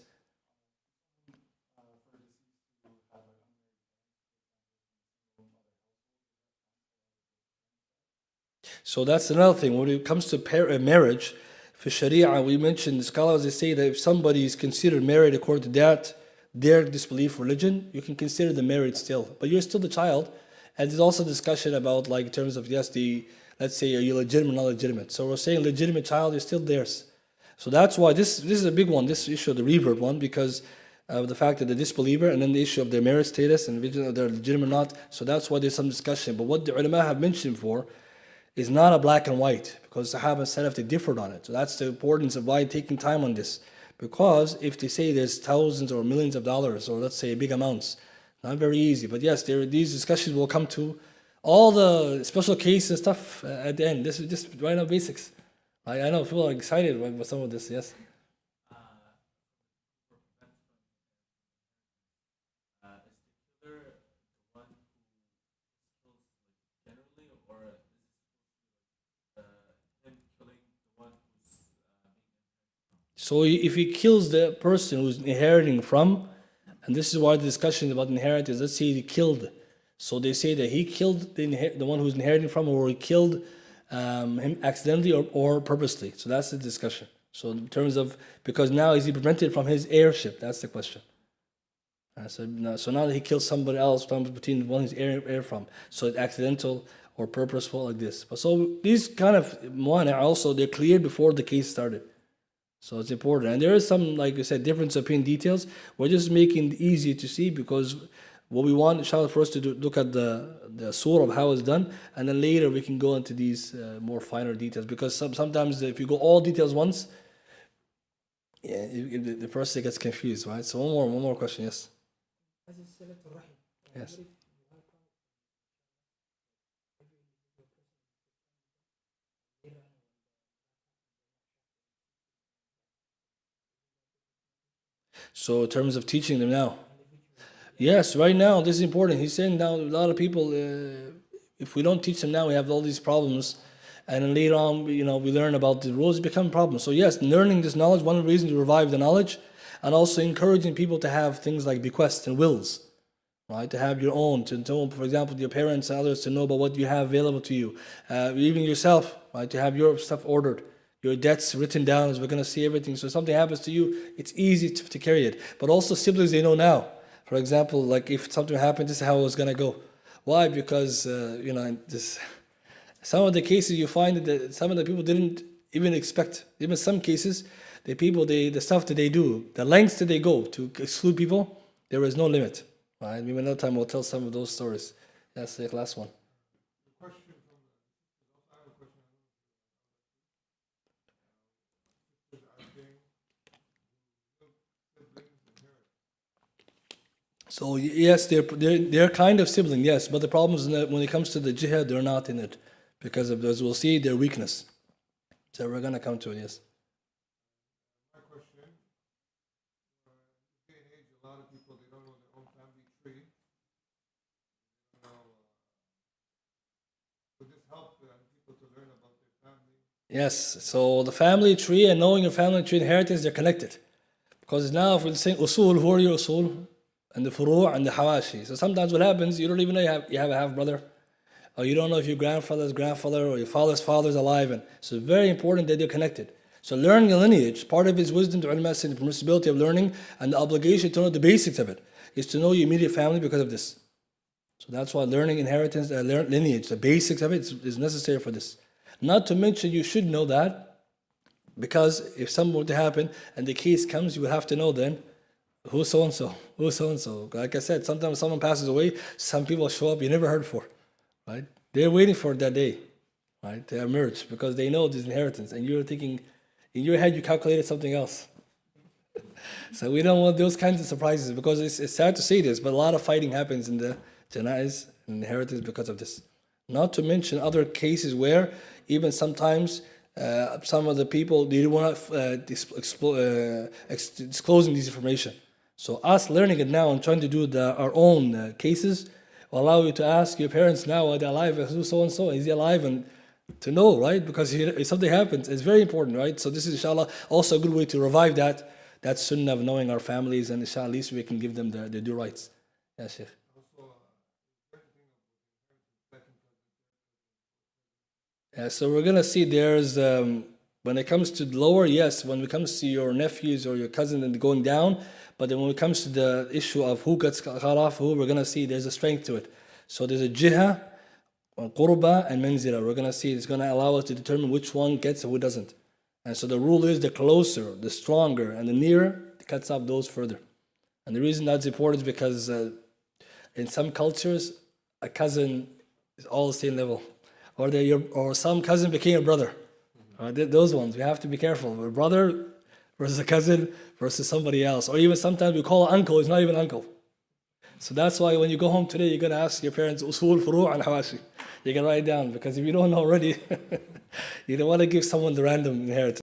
So that's another thing. When it comes to marriage, for Sharia, we mentioned the scholars, they say that if somebody is considered married according to their disbelief religion, you can consider them married still. But you're still the child. And there's also discussion about, like, in terms of, yes, let's say, are you legitimate or not legitimate? So we're saying legitimate child is still theirs. So that's why this is a big one, this issue of the revert one, because of the fact that the disbeliever, and then the issue of their marriage status and whether they're legitimate or not. So that's why there's some discussion. But what the ulama have mentioned for is not a black and white, because Sahaba and Salaf, they differed on it. So that's the importance of why taking time on this. Because if they say there's thousands or millions of dollars, or let's say big amounts, not very easy. But yes, these discussions will come to all the special cases and stuff at the end. This is just right now basics. I know people are excited with some of this, yes. So if he kills the person who's inheriting from, and this is why the discussion about inheritance, let's say he killed. So they say that he killed the one who's inheriting from, or he killed him accidentally or purposely. So that's the discussion. So in terms of, because now is he prevented from his heirship? That's the question. So now that he kills somebody else, between one he's heir from, so it's accidental or purposeful like this. But so these kind of mu'ana also, they're cleared before the case started. So it's important. And there is some, like I said, difference opinion details. We're just making it easy to see, because what we want, inshallah, for us to do, look at the surah of how it's done, and then later we can go into these more finer details. Because sometimes if you go all details once, yeah, the person gets confused, right? So one more question, yes. Yes. So in terms of teaching them now, yes, right now this is important. He's saying now a lot of people, if we don't teach them now, we have all these problems, and then later on, we learn about the rules, become problems. So yes, learning this knowledge, one of the reasons to revive the knowledge, and also encouraging people to have things like bequests and wills, right? To have your own, to know, for example, your parents and others to know about what you have available to you, even yourself, right? To have your stuff ordered, your debts written down, as we're going to see everything. So if something happens to you, it's easy to carry it. But also siblings, they know now. For example, like if something happened, this is how it was going to go. Why? Because, some of the cases you find that some of the people didn't even expect. Even some cases, the stuff that they do, the lengths that they go to exclude people, there is no limit. Right? Maybe another time we'll tell some of those stories. That's the last one. So yes, they're kind of sibling, yes, but the problem is that when it comes to the jihad, they're not in it because of, as we'll see, their weakness. So we're gonna come to it, yes. My question, day and age, a lot of people, they don't know their own family tree. Would this help people to learn about their family? Yes, so the family tree and knowing your family tree inheritance, they're connected. Because now if we're saying usul, who are your usul? And the furu' and the hawashi. So sometimes what happens, you don't even know you have a half-brother, or you don't know if your grandfather's grandfather or your father's father is alive. And so it's very important that they're connected. So learning a lineage, part of his wisdom, the ulama said, the permissibility of learning and the obligation to know the basics of it is to know your immediate family because of this. So that's why learning inheritance, lineage, the basics of it is necessary for this. Not to mention you should know that, because if something were to happen and the case comes, you would have to know then, who's so-and-so? Who's so-and-so? Like I said, sometimes someone passes away, some people show up you never heard for, right? They're waiting for that day, right? To emerge because they know this inheritance. And you're thinking, in your head, you calculated something else. So we don't want those kinds of surprises, because it's sad to say this, but a lot of fighting happens in the janais and inheritance because of this. Not to mention other cases where even sometimes some of the people, they don't want disclosing this information. So us learning it now and trying to do our own cases will allow you to ask your parents now, are they alive? Who's so-and-so? Is he alive? And to know, right? Because if something happens, it's very important, right? So this is, inshallah, also a good way to revive that sunnah of knowing our families, and inshallah, at least we can give them their due rights. Yeah, Sheikh. Yeah, so we're going to see there's, when it comes to lower, yes, when it comes to your nephews or your cousin and going down, but then when it comes to the issue of who gets cut off, who, we're going to see there's a strength to it. So there's a jiha, qurba, and manzila. We're going to see it's going to allow us to determine which one gets and who doesn't. And so the rule is the closer, the stronger, and the nearer, it cuts off those further. And the reason that's important is because in some cultures, a cousin is all the same level. Or some cousin became a brother. Those ones, we have to be careful. A brother versus a cousin versus somebody else. Or even sometimes we call an uncle, it's not even uncle. So that's why when you go home today, you're going to ask your parents, usul, furu' and hawashi. You can write it down, because if you don't know already, you don't want to give someone the random inheritance.